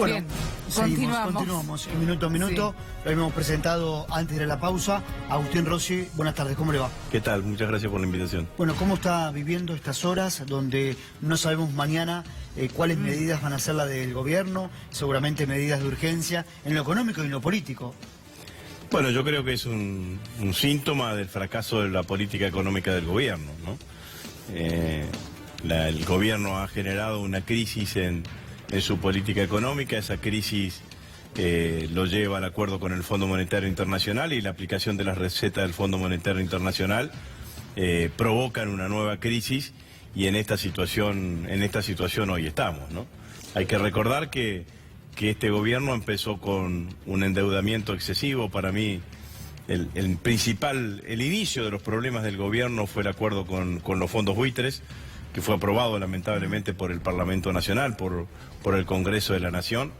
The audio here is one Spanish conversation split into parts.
Bueno, Bien, continuamos, minuto a minuto. Sí. Lo hemos presentado antes de la pausa. Agustín Rossi, buenas tardes, ¿cómo le va? ¿Qué tal? Muchas gracias por la invitación. Bueno, ¿cómo está viviendo estas horas donde no sabemos mañana cuáles medidas van a ser las del gobierno? Seguramente medidas de urgencia en lo económico y en lo político. Bueno, yo creo que es un síntoma del fracaso de la política económica del gobierno, ¿no? El gobierno ha generado una crisis en su política económica. Esa crisis lo lleva al acuerdo con el Fondo Monetario Internacional, y la aplicación de las recetas del Fondo Monetario Internacional provocan una nueva crisis, y en esta situación hoy estamos, ¿no? Hay que recordar que este gobierno empezó con un endeudamiento excesivo. Para mí el inicio de los problemas del gobierno fue el acuerdo con los fondos buitres, que fue aprobado lamentablemente por el Parlamento Nacional, por el Congreso de la Nación,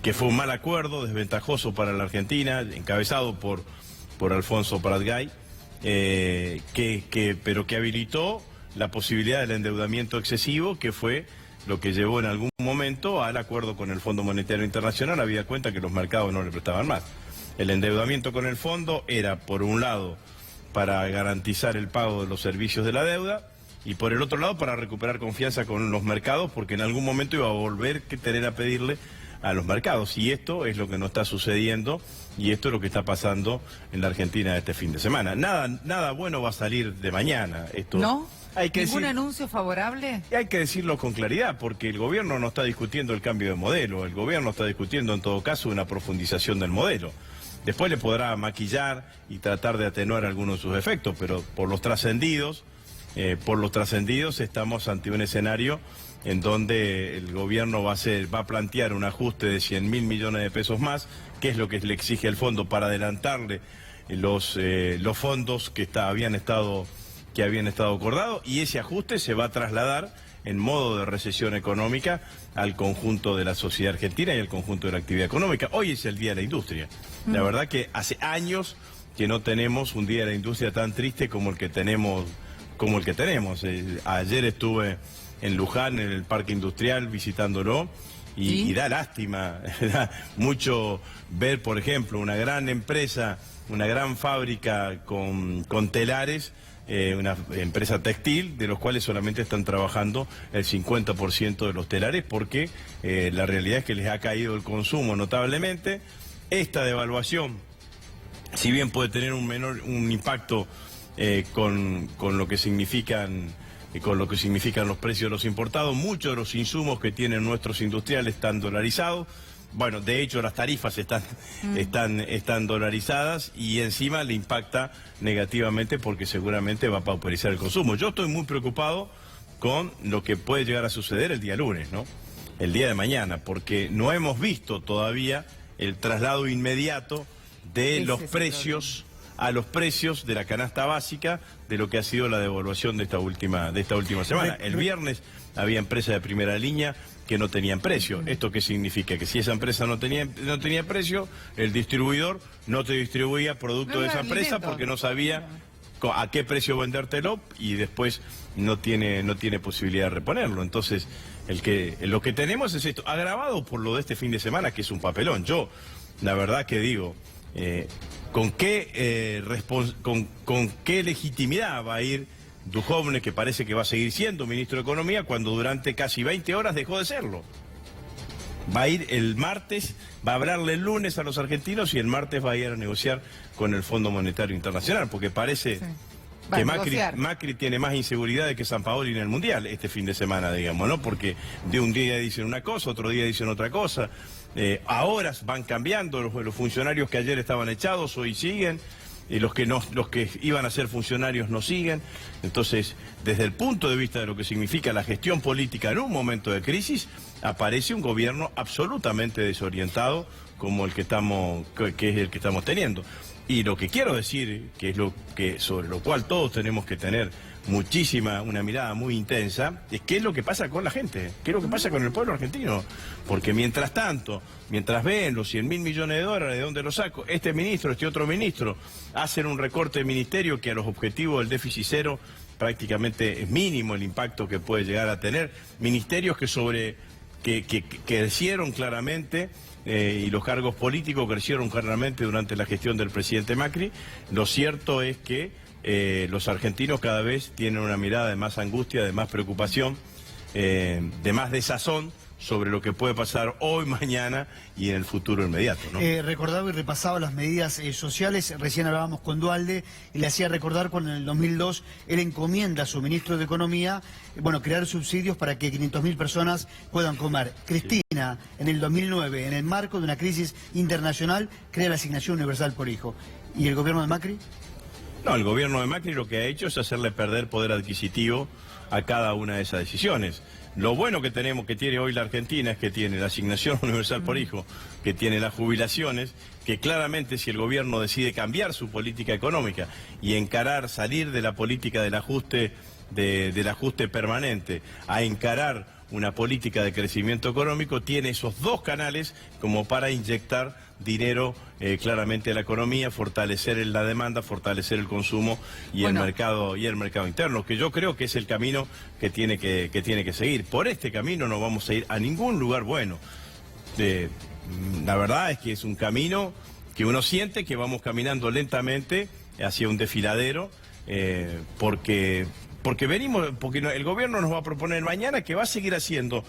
que fue un mal acuerdo, desventajoso para la Argentina, encabezado por Alfonso Prat-Gay, pero que habilitó la posibilidad del endeudamiento excesivo, que fue lo que llevó en algún momento al acuerdo con el Fondo Monetario Internacional, habida cuenta que los mercados no le prestaban más. El endeudamiento con el fondo era, por un lado, para garantizar el pago de los servicios de la deuda, y por el otro lado para recuperar confianza con los mercados, porque en algún momento iba a volver a tener a pedirle a los mercados. Y esto es lo que no está sucediendo, y esto es lo que está pasando en la Argentina este fin de semana. Nada bueno va a salir de mañana. ¿No? ¿Ningún anuncio favorable? Hay que decirlo con claridad, porque el gobierno no está discutiendo el cambio de modelo. El gobierno está discutiendo en todo caso una profundización del modelo. Después le podrá maquillar y tratar de atenuar algunos de sus efectos, pero por los trascendidos estamos ante un escenario en donde el gobierno va a plantear un ajuste de 100.000 millones de pesos más, que es lo que le exige el fondo para adelantarle los fondos que habían estado acordados, y ese ajuste se va a trasladar en modo de recesión económica al conjunto de la sociedad argentina y al conjunto de la actividad económica. Hoy es el Día de la Industria. La verdad que hace años que no tenemos un Día de la Industria tan triste como el que tenemos. Ayer estuve en Luján, en el Parque Industrial, visitándolo, y da lástima, da mucho ver, por ejemplo, una gran empresa, una gran fábrica con telares, una empresa textil, de los cuales solamente están trabajando el 50% de los telares, porque la realidad es que les ha caído el consumo notablemente. Esta devaluación, si bien puede tener un impacto con lo que significan los precios de los importados, muchos de los insumos que tienen nuestros industriales están dolarizados. Bueno, de hecho las tarifas están dolarizadas, y encima le impacta negativamente porque seguramente va a pauperizar el consumo. Yo estoy muy preocupado con lo que puede llegar a suceder el día lunes, ¿no? El día de mañana, porque no hemos visto todavía el traslado inmediato de los precios a los precios de la canasta básica de lo que ha sido la devaluación de esta última semana. El viernes había empresas de primera línea que no tenían precio. ¿Esto qué significa? Que si esa empresa no tenía precio, el distribuidor no te distribuía producto de esa empresa porque no sabía a qué precio vendértelo, y después no tiene posibilidad de reponerlo. Entonces, lo que tenemos es esto, agravado por lo de este fin de semana, que es un papelón. Yo, la verdad que digo, ¿con qué legitimidad va a ir Duhovne, que parece que va a seguir siendo ministro de Economía, cuando durante casi 20 horas dejó de serlo? Va a ir el martes, va a hablarle el lunes a los argentinos, y el martes va a ir a negociar con el Fondo Monetario Internacional, porque parece que Macri tiene más inseguridad que Sampaoli en el Mundial este fin de semana, digamos, ¿no? Porque de un día dicen una cosa, otro día dicen otra cosa. Ahora van cambiando, los funcionarios que ayer estaban echados hoy siguen, y los que iban a ser funcionarios no siguen. Entonces, desde el punto de vista de lo que significa la gestión política en un momento de crisis, aparece un gobierno absolutamente desorientado como el que es el que estamos teniendo. Y lo que quiero decir, que es sobre lo cual todos tenemos que tener una mirada muy intensa, es qué es lo que pasa con la gente, qué es lo que pasa con el pueblo argentino. Porque mientras tanto, mientras ven los 100.000 millones de dólares, ¿de dónde los saco? Este ministro, este otro ministro, hacen un recorte de ministerio que a los objetivos del déficit cero prácticamente es mínimo el impacto que puede llegar a tener. Ministerios que sobre que crecieron claramente, y los cargos políticos crecieron claramente durante la gestión del presidente Macri. Lo cierto es que los argentinos cada vez tienen una mirada de más angustia, de más preocupación, de más desazón sobre lo que puede pasar hoy, mañana y en el futuro inmediato, ¿no? Recordaba y repasaba las medidas sociales, recién hablábamos con Duhalde y le hacía recordar cuando en el 2002 él encomienda a su ministro de Economía, crear subsidios para que 500.000 personas puedan comer. Cristina, en el 2009, en el marco de una crisis internacional, crea la asignación universal por hijo. ¿Y el gobierno de Macri? No, el gobierno de Macri lo que ha hecho es hacerle perder poder adquisitivo a cada una de esas decisiones. Lo bueno que tiene hoy la Argentina es que tiene la asignación universal por hijo, que tiene las jubilaciones, que claramente si el gobierno decide cambiar su política económica y salir de la política del ajuste, del ajuste permanente, a encarar una política de crecimiento económico, tiene esos dos canales como para inyectar dinero claramente a la economía, fortalecer la demanda, fortalecer el consumo y el mercado interno, que yo creo que es el camino que tiene que seguir. Por este camino no vamos a ir a ningún lugar bueno. La verdad es que es un camino que uno siente que vamos caminando lentamente hacia un desfiladero, porque el gobierno nos va a proponer mañana que va a seguir haciendo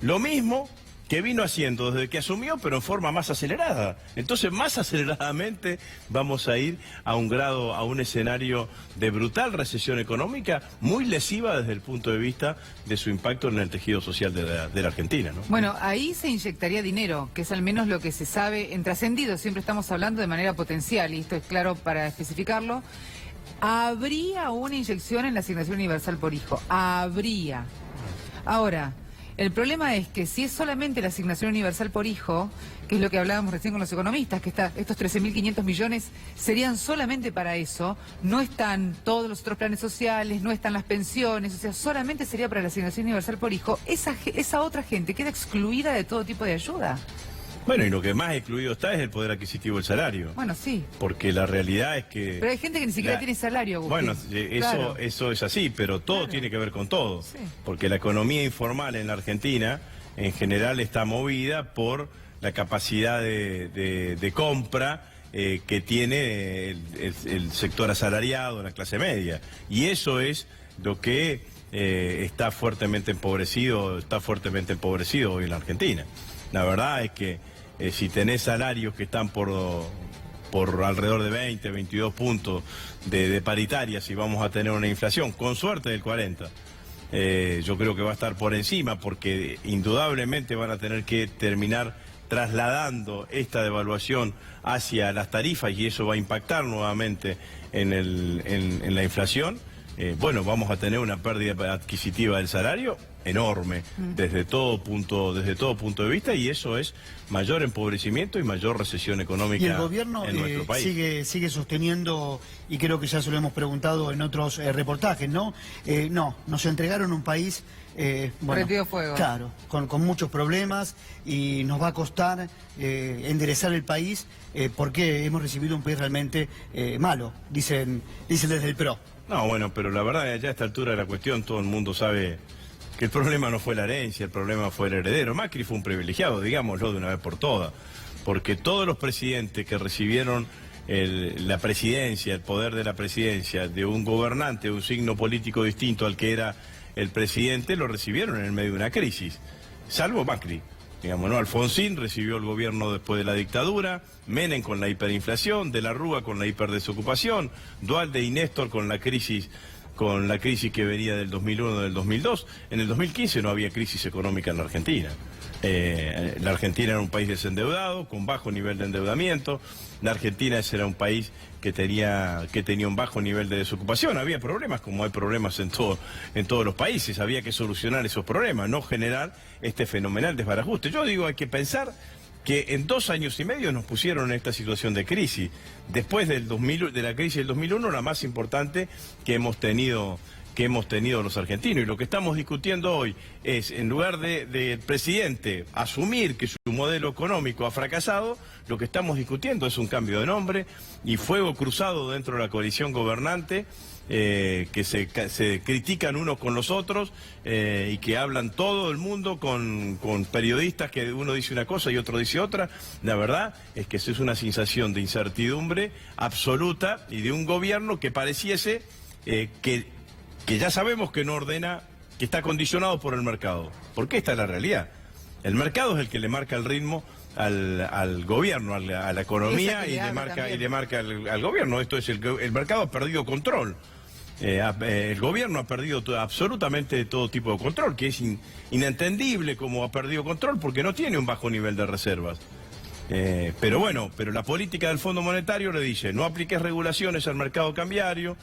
lo mismo que vino haciendo desde que asumió, pero en forma más acelerada. Entonces, más aceleradamente vamos a ir a un escenario de brutal recesión económica, muy lesiva desde el punto de vista de su impacto en el tejido social de la Argentina, ¿no? Bueno, ahí se inyectaría dinero, que es al menos lo que se sabe en trascendido. Siempre estamos hablando de manera potencial, y esto es claro para especificarlo. Habría una inyección en la asignación universal por hijo. Habría. Ahora, el problema es que si es solamente la asignación universal por hijo, que es lo que hablábamos recién con los economistas, que estos 13.500 millones serían solamente para eso, no están todos los otros planes sociales, no están las pensiones, o sea, solamente sería para la asignación universal por hijo, esa otra gente queda excluida de todo tipo de ayuda. Bueno, y lo que más excluido está es el poder adquisitivo del salario. Bueno, sí. Porque la realidad es que... Pero hay gente que ni siquiera tiene salario, Agustín. Bueno, eso es así, pero todo tiene que ver con todo. Sí. Porque la economía informal en la Argentina, en general, está movida por la capacidad de compra que tiene el sector asalariado, la clase media. Y eso es lo que está fuertemente empobrecido hoy en la Argentina. La verdad es que si tenés salarios que están por alrededor de 20, 22 puntos de paritaria, si vamos a tener una inflación, con suerte del 40, yo creo que va a estar por encima, porque indudablemente van a tener que terminar trasladando esta devaluación hacia las tarifas, y eso va a impactar nuevamente en la inflación. Bueno, vamos a tener una pérdida adquisitiva del salario enorme desde todo punto de vista, y eso es mayor empobrecimiento y mayor recesión económica. Y el gobierno en nuestro país sigue sosteniendo, y creo que ya se lo hemos preguntado en otros reportajes, ¿no? No, nos entregaron un país pretido fuego. Claro, con muchos problemas, y nos va a costar enderezar el país porque hemos recibido un país realmente malo, dicen desde el PRO. No, bueno, pero la verdad, ya a esta altura de la cuestión, todo el mundo sabe que el problema no fue la herencia, el problema fue el heredero. Macri fue un privilegiado, digámoslo de una vez por todas, porque todos los presidentes que recibieron la presidencia, el poder de la presidencia, de un gobernante de un signo político distinto al que era el presidente, lo recibieron en el medio de una crisis, salvo Macri. Digamos, ¿no? Alfonsín recibió el gobierno después de la dictadura, Menem con la hiperinflación, De la Rúa con la hiperdesocupación, Duhalde y Néstor con la crisis que venía del 2001, del 2002. En el 2015 no había crisis económica en la Argentina. La Argentina era un país desendeudado, con bajo nivel de endeudamiento. La Argentina era un país que tenía un bajo nivel de desocupación. Había problemas, como hay problemas en todos los países. Había que solucionar esos problemas, no generar este fenomenal desbarajuste. Yo digo, hay que pensar que en 2 años y medio nos pusieron en esta situación de crisis. Después de la crisis del 2001, la más importante que hemos tenido que hemos tenido los argentinos. Y lo que estamos discutiendo hoy es, en lugar del presidente asumir que su modelo económico ha fracasado, lo que estamos discutiendo es un cambio de nombre y fuego cruzado dentro de la coalición gobernante, que se critican unos con los otros y que hablan todo el mundo con periodistas que uno dice una cosa y otro dice otra. La verdad es que eso es una sensación de incertidumbre absoluta y de un gobierno que pareciese que ya sabemos que no ordena, que está condicionado por el mercado. Porque esta es la realidad. El mercado es el que le marca el ritmo al gobierno, a la economía, y le marca al gobierno. Esto es, el mercado ha perdido control. El gobierno ha perdido absolutamente todo tipo de control, que es inentendible cómo ha perdido control, porque no tiene un bajo nivel de reservas. Pero bueno, la política del Fondo Monetario le dice: no apliques regulaciones al mercado cambiario,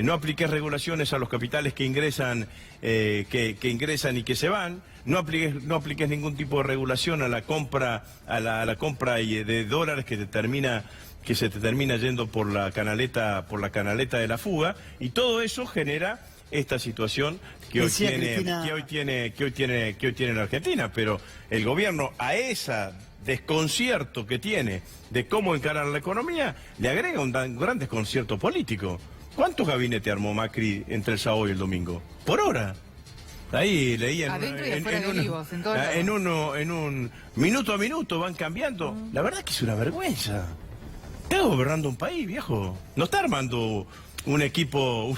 no apliques regulaciones a los capitales que ingresan, que ingresan y que se van, no apliques ningún tipo de regulación a la compra, a la compra de dólares que se te termina yendo por la canaleta de la fuga, y todo eso genera esta situación que hoy tiene la Argentina. Pero el gobierno, a esa desconcierto que tiene de cómo encarar la economía, le agrega un gran desconcierto político. ¿Cuántos gabinetes armó Macri entre el sábado y el domingo? Por hora. Ahí leía en un minuto a minuto van cambiando. La verdad que es una vergüenza. Está gobernando un país, viejo. No está armando un equipo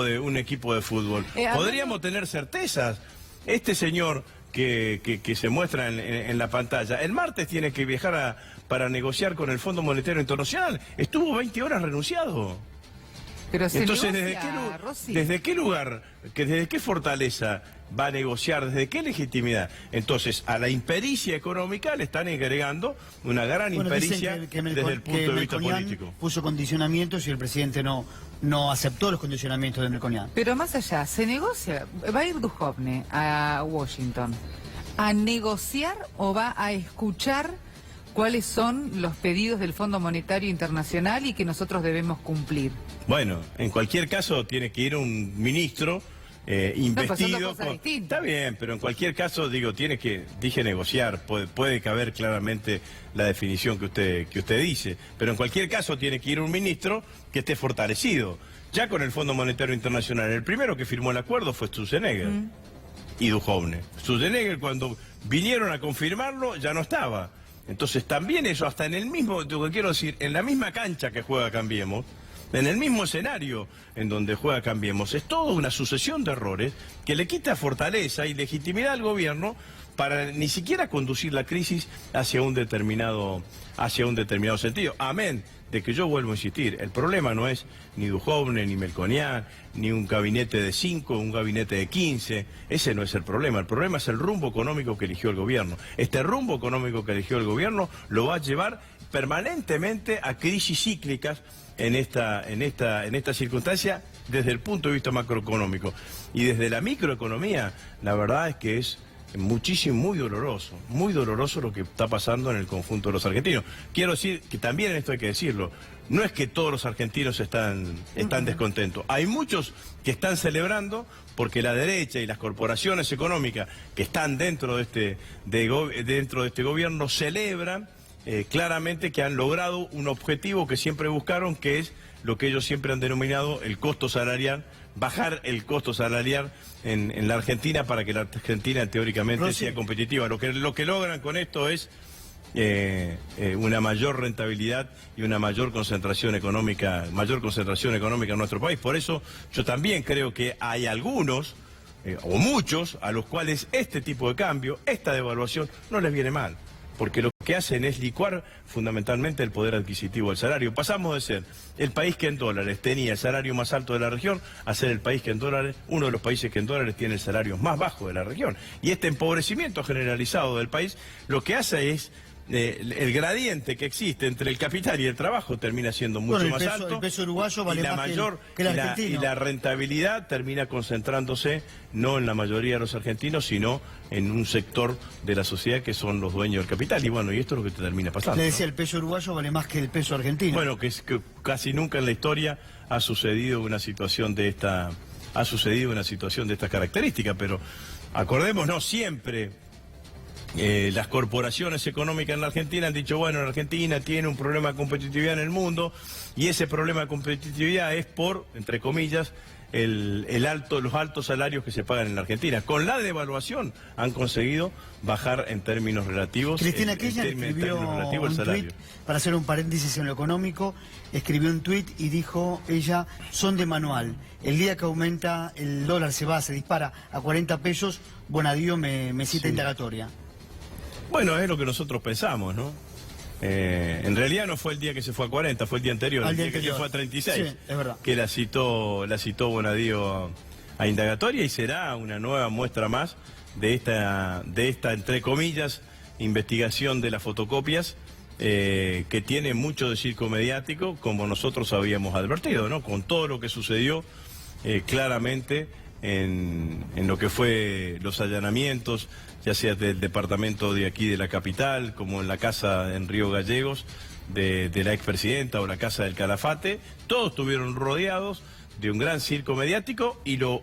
de fútbol. Podríamos tener certezas. Este señor que se muestra en la pantalla, el martes tiene que viajar para negociar con el Fondo Monetario Internacional. Estuvo 20 horas renunciado. Pero entonces, negocia, ¿desde qué lugar, desde qué fortaleza va a negociar, desde qué legitimidad? Entonces, a la impericia económica le están agregando una gran impericia desde el punto de vista político. Puso condicionamientos y el presidente no aceptó los condicionamientos de Melconian. Pero más allá, se negocia. ¿Va a ir Duhovne a Washington a negociar o va a escuchar cuáles son los pedidos del Fondo Monetario Internacional y que nosotros debemos cumplir? Bueno, en cualquier caso tiene que ir un ministro investido. Está bien, pero en cualquier caso, dije negociar, puede caber claramente la definición que usted dice, pero en cualquier caso tiene que ir un ministro que esté fortalecido. Ya con el Fondo Monetario Internacional, el primero que firmó el acuerdo fue Sturzenegger y Duhovne. Sturzenegger, cuando vinieron a confirmarlo, ya no estaba. Entonces también eso, hasta en el mismo, lo que quiero decir, en la misma cancha que juega Cambiemos, en el mismo escenario en donde juega Cambiemos, es toda una sucesión de errores que le quita fortaleza y legitimidad al gobierno para ni siquiera conducir la crisis hacia un determinado sentido. Amén de que yo vuelvo a insistir, el problema no es ni Duhovne, ni Melconian, ni un gabinete de 5, un gabinete de 15, ese no es el problema es el rumbo económico que eligió el gobierno. Este rumbo económico que eligió el gobierno lo va a llevar permanentemente a crisis cíclicas en esta circunstancia desde el punto de vista macroeconómico. Y desde la microeconomía, la verdad es que es muy doloroso lo que está pasando en el conjunto de los argentinos. Quiero decir que también esto hay que decirlo, no es que todos los argentinos están descontentos. Hay muchos que están celebrando porque la derecha y las corporaciones económicas que están dentro de este gobierno celebran claramente que han logrado un objetivo que siempre buscaron, que es lo que ellos siempre han denominado el costo salarial, bajar el costo salarial en la Argentina para que la Argentina teóricamente sea competitiva. Lo que logran con esto es una mayor rentabilidad y una mayor concentración económica en nuestro país. Por eso yo también creo que hay algunos o muchos a los cuales este tipo de cambio, esta devaluación no les viene mal, porque lo que hacen es licuar fundamentalmente el poder adquisitivo del salario. Pasamos de ser el país que en dólares tenía el salario más alto de la región a ser el país que en dólares, uno de los países que en dólares tiene el salario más bajo de la región. Y este empobrecimiento generalizado del país lo que hace es el gradiente que existe entre el capital y el trabajo termina siendo mucho más alto. El peso uruguayo vale más que el argentino. Y la rentabilidad termina concentrándose no en la mayoría de los argentinos, sino en un sector de la sociedad que son los dueños del capital. Y bueno, y esto es lo que te termina pasando. Le decía, el peso uruguayo vale más que el peso argentino. Bueno, que casi nunca en la historia ha sucedido una situación de esta ha sucedido una situación de estas características, pero acordémonos siempre, las corporaciones económicas en la Argentina han dicho, bueno, la Argentina tiene un problema de competitividad en el mundo, y ese problema de competitividad es por, entre comillas, los altos salarios que se pagan en la Argentina. Con la devaluación han conseguido bajar en términos relativos. Cristina Kirchner escribió un tuit, para hacer un paréntesis en lo económico, escribió un tuit y dijo ella, son de manual. El día que aumenta el dólar se dispara a 40 pesos, Bonadío me cita indagatoria. Bueno, es lo que nosotros pensamos, ¿no? En realidad no fue el día que se fue a 40, fue el día anterior, el día que se fue a 36, sí, es verdad, que la citó Bonadío a indagatoria, y será una nueva muestra más de esta entre comillas, investigación de las fotocopias, que tiene mucho de circo mediático, como nosotros habíamos advertido, ¿no? Con todo lo que sucedió claramente en lo que fue los allanamientos, ya sea del departamento de aquí de la capital, como en la casa en Río Gallegos de la expresidenta, o la casa del Calafate. Todos estuvieron rodeados de un gran circo mediático, y lo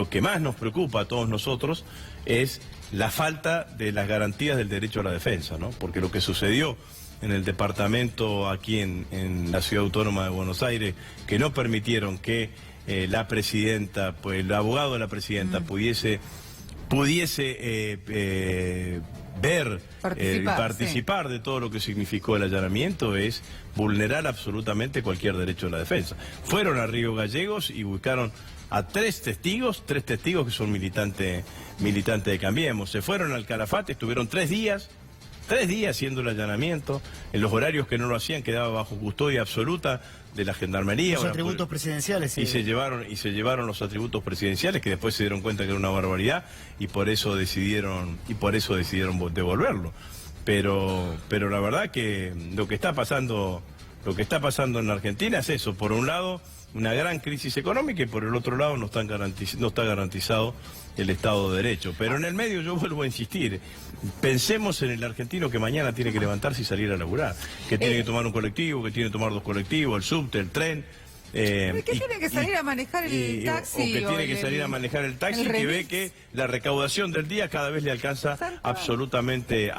que más nos preocupa a todos nosotros es la falta de las garantías del derecho a la defensa, ¿no? Porque lo que sucedió en el departamento aquí en la Ciudad Autónoma de Buenos Aires, que no permitieron que la presidenta, pues el abogado de la presidenta pudiese ver, participar de todo lo que significó el allanamiento, es vulnerar absolutamente cualquier derecho a la defensa. Fueron a Río Gallegos y buscaron a tres testigos que son militantes de Cambiemos. Se fueron al Calafate, estuvieron 3 días haciendo el allanamiento. En los horarios que no lo hacían quedaba bajo custodia absoluta de la gendarmería. Los atributos presidenciales. Y se llevaron los atributos presidenciales, que después se dieron cuenta que era una barbaridad, y por eso decidieron devolverlo. Pero la verdad que lo que está pasando en la Argentina es eso. Por un lado, una gran crisis económica, y por el otro lado no está garantizado el Estado de Derecho. Pero en el medio, yo vuelvo a insistir, pensemos en el argentino que mañana tiene que levantarse y salir a laburar, que tiene que tomar un colectivo, que tiene que tomar 2 colectivos, el subte, el tren. ¿Que tiene que salir a manejar el taxi? O que tiene que salir a manejar el taxi, que ve que la recaudación del día cada vez le alcanza absolutamente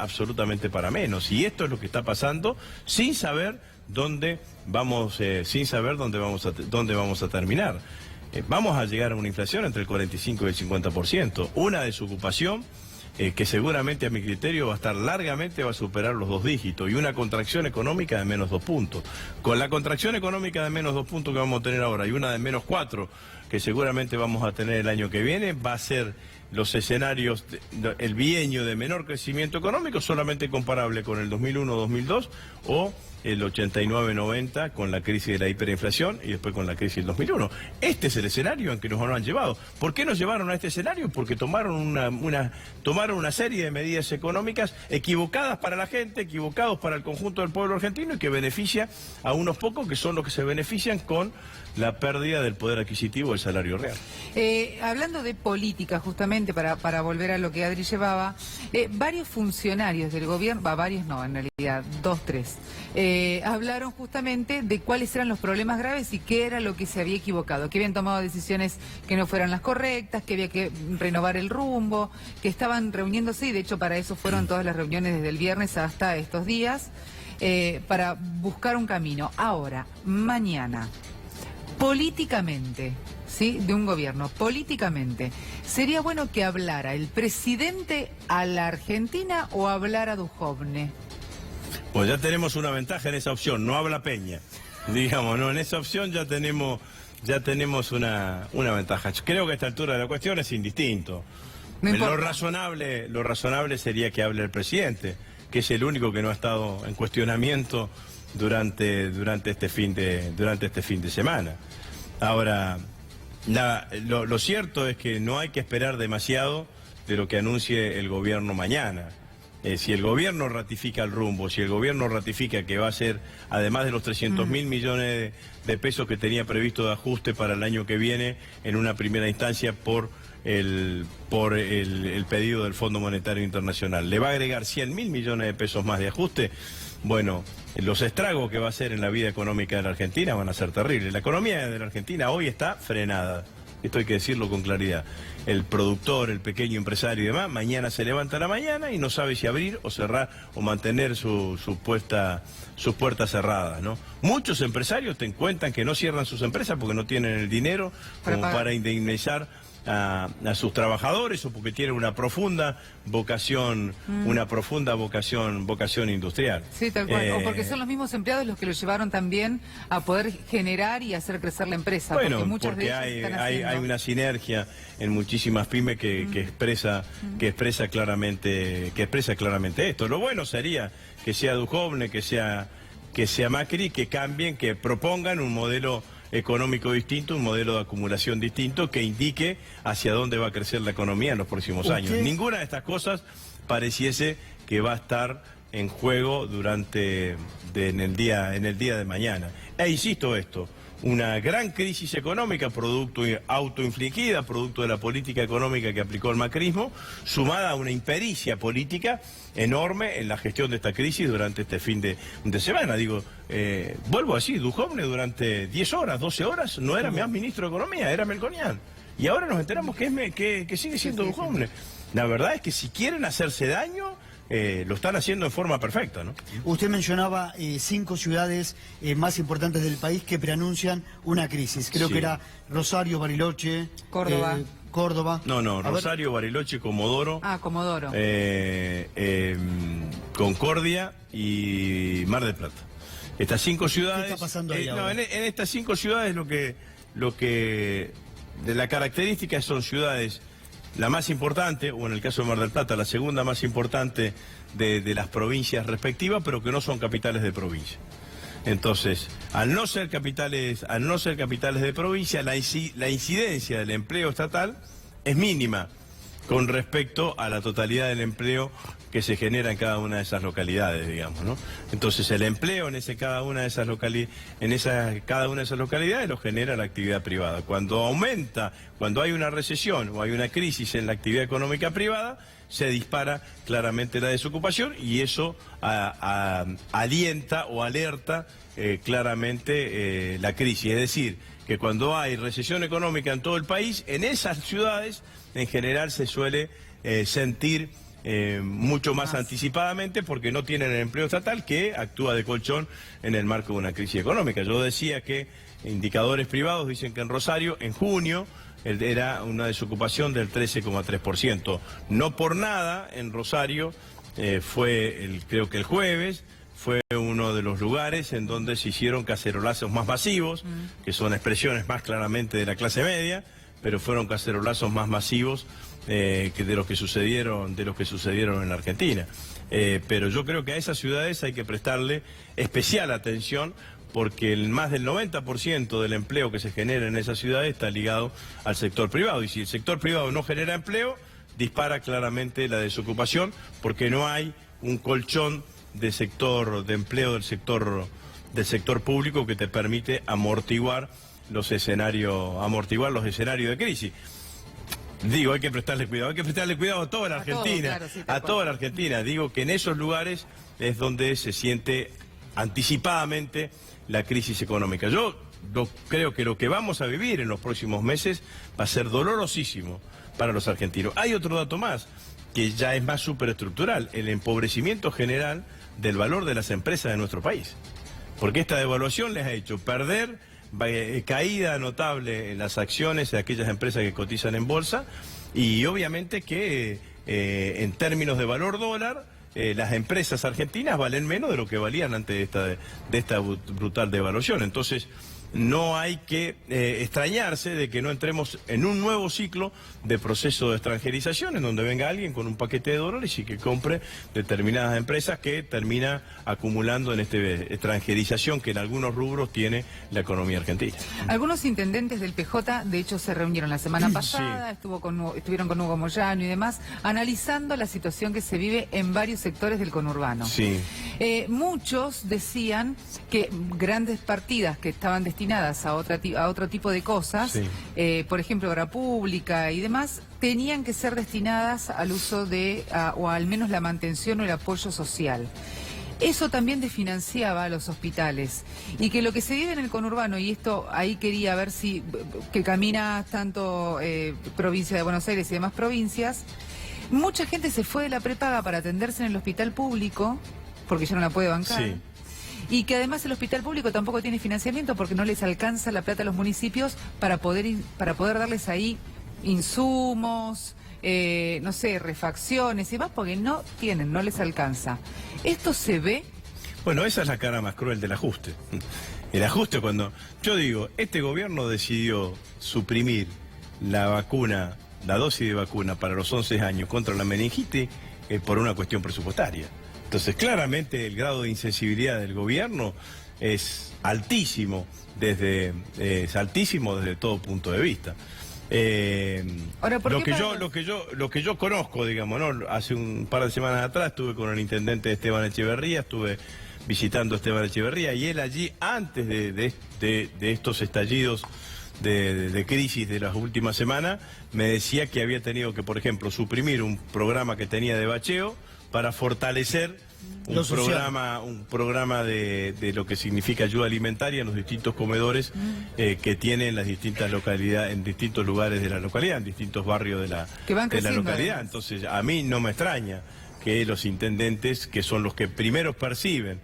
para menos. Y esto es lo que está pasando, sin saber dónde vamos a terminar. Vamos a llegar a una inflación entre el 45 y el 50%, una desocupación que seguramente, a mi criterio, va a superar los 2 dígitos, y una contracción económica de menos 2 puntos. Con la contracción económica de menos 2 puntos que vamos a tener ahora, y una de menos 4 que seguramente vamos a tener el año que viene, va a ser los escenarios, el bienio de menor crecimiento económico, solamente comparable con el 2001-2002 o el 89-90 con la crisis de la hiperinflación, y después con la crisis del 2001. Este es el escenario en que nos han llevado. ¿Por qué nos llevaron a este escenario? Porque tomaron una serie de medidas económicas equivocadas para la gente, equivocados para el conjunto del pueblo argentino, y que beneficia a unos pocos, que son los que se benefician con la pérdida del poder adquisitivo del salario real. Hablando de política, justamente, para volver a lo que Adri llevaba, varios funcionarios del gobierno, varios no, en realidad, 2, 3, hablaron justamente de cuáles eran los problemas graves y qué era lo que se había equivocado, que habían tomado decisiones que no fueran las correctas, que había que renovar el rumbo, que estaban reuniéndose, y de hecho para eso fueron todas las reuniones desde el viernes hasta estos días, para buscar un camino. Ahora, mañana, políticamente, ¿sí?, de un gobierno, políticamente, ¿sería bueno que hablara el presidente a la Argentina o hablara Duhovne? Pues ya tenemos una ventaja en esa opción, no habla Peña, digamos, ¿no? En esa opción ya tenemos una ventaja. Yo creo que a esta altura de la cuestión es indistinto. Lo razonable sería que hable el presidente, que es el único que no ha estado en cuestionamiento durante este fin de semana. Ahora, lo cierto es que no hay que esperar demasiado de lo que anuncie el gobierno mañana. Si el gobierno ratifica el rumbo, si el gobierno ratifica que va a ser, además de los 300.000 millones de pesos que tenía previsto de ajuste para el año que viene, en una primera instancia por el pedido del Fondo Monetario Internacional, le va a agregar 100.000 millones de pesos más de ajuste. Bueno, los estragos que va a hacer en la vida económica de la Argentina van a ser terribles. La economía de la Argentina hoy está frenada. esto hay que decirlo con claridad. El productor, el pequeño empresario y demás, mañana se levanta a la mañana y no sabe si abrir o cerrar o mantener sus puertas cerradas, ¿no? Muchos empresarios te cuentan que no cierran sus empresas porque no tienen el dinero como para indemnizar a sus trabajadores o porque tienen una profunda vocación, vocación industrial. Sí, tal cual. O porque son los mismos empleados los que lo llevaron también a poder generar y hacer crecer la empresa. Bueno, porque muchas porque veces hay una sinergia en muchísimas pymes que expresa claramente esto. Lo bueno sería que sea Duhovne, que sea Macri, que cambien, que propongan un modelo económico distinto, un modelo de acumulación distinto que indique hacia dónde va a crecer la economía en los próximos años. Ninguna de estas cosas pareciese que va a estar en juego en el día de mañana. E insisto esto, una gran crisis económica, producto autoinfligida, producto de la política económica que aplicó el macrismo, sumada a una impericia política enorme en la gestión de esta crisis durante este fin de semana. Digo, vuelvo a decir, Duhovne durante 10 horas, 12 horas, no era más ministro de Economía, era Melconian. Y ahora nos enteramos que sigue siendo Duhovne. La verdad es que si quieren hacerse daño, lo están haciendo en forma perfecta, ¿no? Usted mencionaba 5 ciudades más importantes del país que preanuncian una crisis. Creo que era Rosario, Bariloche, Córdoba. No, Rosario, Bariloche, Comodoro. Comodoro. Concordia y Mar del Plata. Estas 5 ciudades. ¿Qué está pasando ahí ahora? En estas 5 ciudades de la característica son ciudades. La más importante, o en el caso de Mar del Plata, la segunda más importante de las provincias respectivas, pero que no son capitales de provincia. Entonces, al no ser capitales de provincia, la incidencia del empleo estatal es mínima con respecto a la totalidad del empleo que se genera en cada una de esas localidades, digamos, ¿no? Entonces el empleo en cada una de esas localidades lo genera la actividad privada. Cuando hay una recesión o hay una crisis en la actividad económica privada, se dispara claramente la desocupación y eso alienta o alerta claramente la crisis. Es decir, que cuando hay recesión económica en todo el país, en esas ciudades en general se suele sentir mucho más anticipadamente porque no tienen el empleo estatal que actúa de colchón en el marco de una crisis económica. Yo decía que indicadores privados dicen que en Rosario, en junio, era una desocupación del 13,3%. No por nada, en Rosario creo que el jueves, fue uno de los lugares en donde se hicieron cacerolazos más masivos, que son expresiones más claramente de la clase media, pero fueron cacerolazos más masivos que de los que sucedieron en la Argentina. Pero yo creo que a esas ciudades hay que prestarle especial atención porque más del 90% del empleo que se genera en esas ciudades está ligado al sector privado. Y si el sector privado no genera empleo, dispara claramente la desocupación porque no hay un colchón de empleo del sector público que te permite amortiguar los escenarios de crisis. Digo, hay que prestarle cuidado a toda la Argentina, a toda la Argentina. Digo que en esos lugares es donde se siente anticipadamente la crisis económica. Yo creo que lo que vamos a vivir en los próximos meses va a ser dolorosísimo para los argentinos. Hay otro dato más, que ya es más superestructural, el empobrecimiento general del valor de las empresas de nuestro país. Porque esta devaluación les ha hecho perder, caída notable en las acciones de aquellas empresas que cotizan en bolsa y obviamente que en términos de valor dólar, las empresas argentinas valen menos de lo que valían antes de esta brutal devaluación. Entonces, no hay que extrañarse de que no entremos en un nuevo ciclo de proceso de extranjerización, en donde venga alguien con un paquete de dólares y que compre determinadas empresas que termina acumulando en esta extranjerización que en algunos rubros tiene la economía argentina. Algunos intendentes del PJ, de hecho, se reunieron la semana pasada, estuvieron con Hugo Moyano y demás, analizando la situación que se vive en varios sectores del conurbano. Sí. Muchos decían que grandes partidas que estaban destinadas a otro tipo de cosas, por ejemplo, obra pública y demás, tenían que ser destinadas al uso o al menos la mantención o el apoyo social. eso también desfinanciaba a los hospitales. Y que lo que se vive en el conurbano, y esto ahí quería ver si, que camina tanto provincia de Buenos Aires y demás provincias, mucha gente se fue de la prepaga para atenderse en el hospital público, porque ya no la puede bancar. Sí. Y que además el hospital público tampoco tiene financiamiento porque no les alcanza la plata a los municipios para poder darles ahí insumos, no sé, refacciones y demás, porque no les alcanza. ¿Esto se ve? Bueno, esa es la cara más cruel del ajuste. El ajuste cuando, yo digo, este gobierno decidió suprimir la vacuna, la dosis de vacuna para los 11 años contra la meningitis por una cuestión presupuestaria. Entonces, claramente el grado de insensibilidad del gobierno es altísimo desde todo punto de vista. Ahora, lo que yo conozco, digamos, ¿no? Hace un par de semanas atrás estuve con el intendente Esteban Echeverría, estuve visitando a Esteban Echeverría, y él allí, antes de estos estallidos de crisis de las últimas semanas, me decía que había tenido que, por ejemplo, suprimir un programa que tenía de bacheo para fortalecer un programa de lo que significa ayuda alimentaria en los distintos comedores que tienen las distintas localidades, en distintos lugares de la localidad, en distintos barrios de la localidad. Entonces, a mí no me extraña que los intendentes, que son los que primero perciben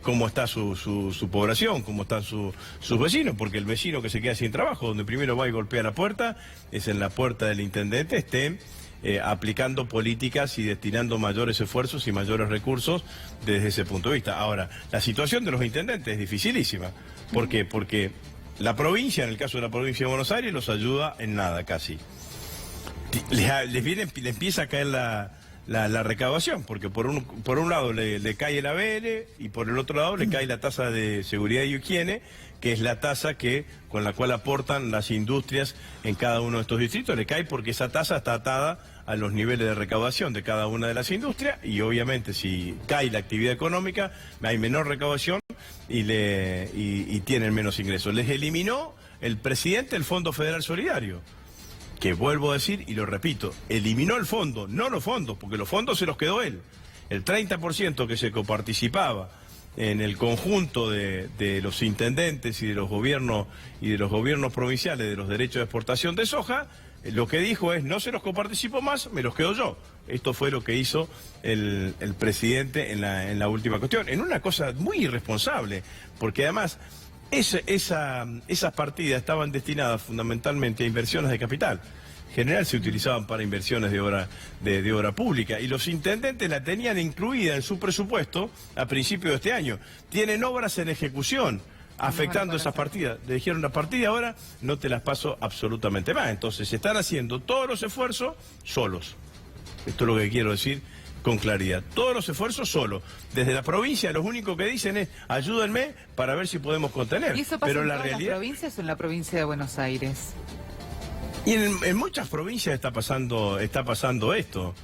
cómo está su población, cómo están sus vecinos, porque el vecino que se queda sin trabajo, donde primero va y golpea la puerta, es en la puerta del intendente, estén aplicando políticas y destinando mayores esfuerzos y mayores recursos desde ese punto de vista. Ahora, la situación de los intendentes es dificilísima. ¿Por qué? Porque la provincia, en el caso de la provincia de Buenos Aires, los ayuda en nada casi. Les empieza a caer la recaudación, porque por un lado le cae el ABL y por el otro lado le cae la tasa de seguridad y higiene, que es la tasa con la cual aportan las industrias en cada uno de estos distritos. Le cae porque esa tasa está atada a los niveles de recaudación de cada una de las industrias, y obviamente si cae la actividad económica hay menor recaudación y tienen menos ingresos. Les eliminó el presidente el Fondo Federal Solidario, que vuelvo a decir y lo repito, eliminó el fondo, no los fondos, porque los fondos se los quedó él. El 30% que se coparticipaba en el conjunto de los intendentes y de los gobiernos provinciales de los derechos de exportación de soja, lo que dijo es: no se los coparticipo más, me los quedo yo. Esto fue lo que hizo el presidente en la última cuestión, en una cosa muy irresponsable, porque además esas partidas estaban destinadas fundamentalmente a inversiones de capital. En general se utilizaban para inversiones de obra pública, y los intendentes la tenían incluida en su presupuesto a principios de este año. Tienen obras en ejecución afectando esas partidas. Le dijeron: la partida ahora no te las paso absolutamente más. Entonces se están haciendo todos los esfuerzos solos. Esto es lo que quiero decir con claridad. Todos los esfuerzos solos. Desde la provincia los únicos que dicen es: ayúdenme para ver si podemos contener. ¿Y eso pasa en todas las provincias o en la provincia de Buenos Aires? Y en muchas provincias está pasando esto.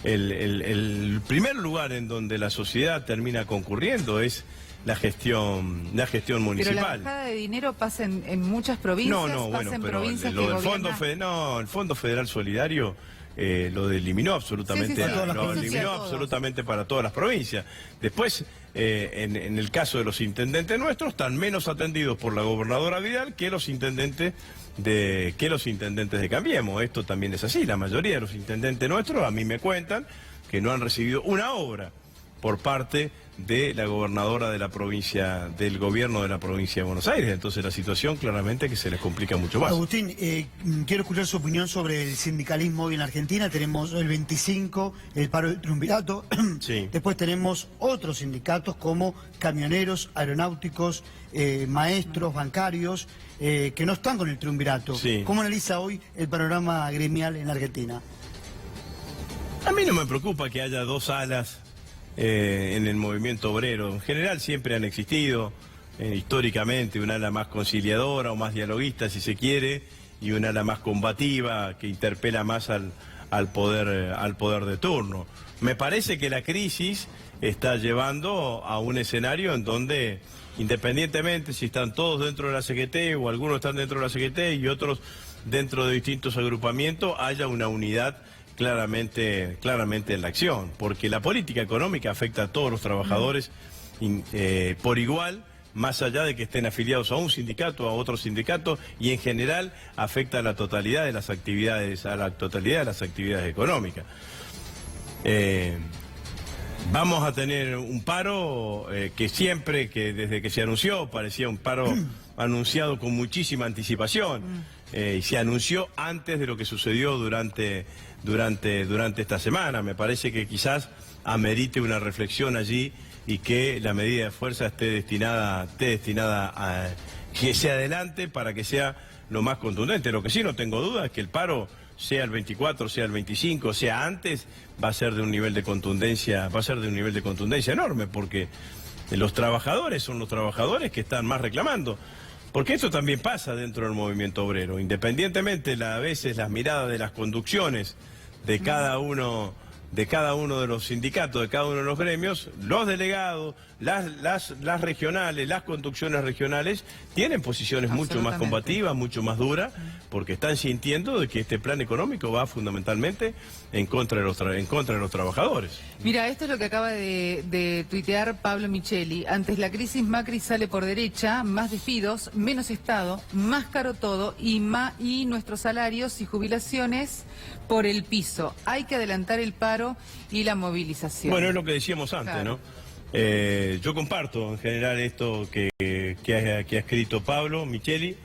El primer lugar en donde la sociedad termina concurriendo es la gestión municipal. Pero la bajada de dinero pasa en muchas provincias. El Fondo Federal Solidario lo eliminó absolutamente, absolutamente para todas las provincias. Después, en el caso de los intendentes nuestros, están menos atendidos por la gobernadora Vidal que los intendentes de Cambiemos. Esto también es así. La mayoría de los intendentes nuestros, a mí me cuentan que no han recibido una obra por parte de la gobernadora de la provincia, del gobierno de la provincia de Buenos Aires. Entonces la situación claramente que se les complica mucho más. Agustín, quiero escuchar su opinión sobre el sindicalismo hoy en Argentina. Tenemos el 25, el paro del triunvirato. Sí. Después tenemos otros sindicatos como camioneros, aeronáuticos, maestros, bancarios, que no están con el triunvirato. Sí. ¿Cómo analiza hoy el panorama gremial en Argentina? A mí no me preocupa que haya dos alas en el movimiento obrero. En general siempre han existido, históricamente, un ala más conciliadora o más dialoguista, si se quiere, y un ala más combativa, que interpela más al poder de turno. Me parece que la crisis está llevando a un escenario en donde, independientemente si están todos dentro de la CGT o algunos están dentro de la CGT y otros dentro de distintos agrupamientos, haya una unidad claramente en la acción, porque la política económica afecta a todos los trabajadores por igual, más allá de que estén afiliados a un sindicato, a otro sindicato, y en general afecta a la totalidad de las actividades, económicas. Vamos a tener un paro que desde que se anunció, parecía un paro anunciado con muchísima anticipación, y se anunció antes de lo que sucedió durante esta semana. Me parece que quizás amerite una reflexión allí y que la medida de fuerza esté destinada a que se adelante para que sea lo más contundente. Lo que sí no tengo duda es que el paro, sea el 24, sea el 25, sea antes, va a ser de un nivel de contundencia, enorme, porque los trabajadores son los trabajadores que están más reclamando. Porque esto también pasa dentro del movimiento obrero, independientemente a veces las miradas de las conducciones de cada uno de los sindicatos, de cada uno de los gremios, los delegados, las regionales, las conducciones regionales, tienen posiciones mucho más combativas, mucho más duras, porque están sintiendo de que este plan económico va fundamentalmente en contra de los trabajadores. Mira, esto es lo que acaba de tuitear Pablo Micheli. Antes la crisis, Macri sale por derecha, más despidos, menos Estado, más caro todo y nuestros salarios y jubilaciones por el piso. Hay que adelantar el paro y la movilización. Bueno, es lo que decíamos antes, claro, ¿no? Yo comparto en general esto que ha escrito Pablo Micheli,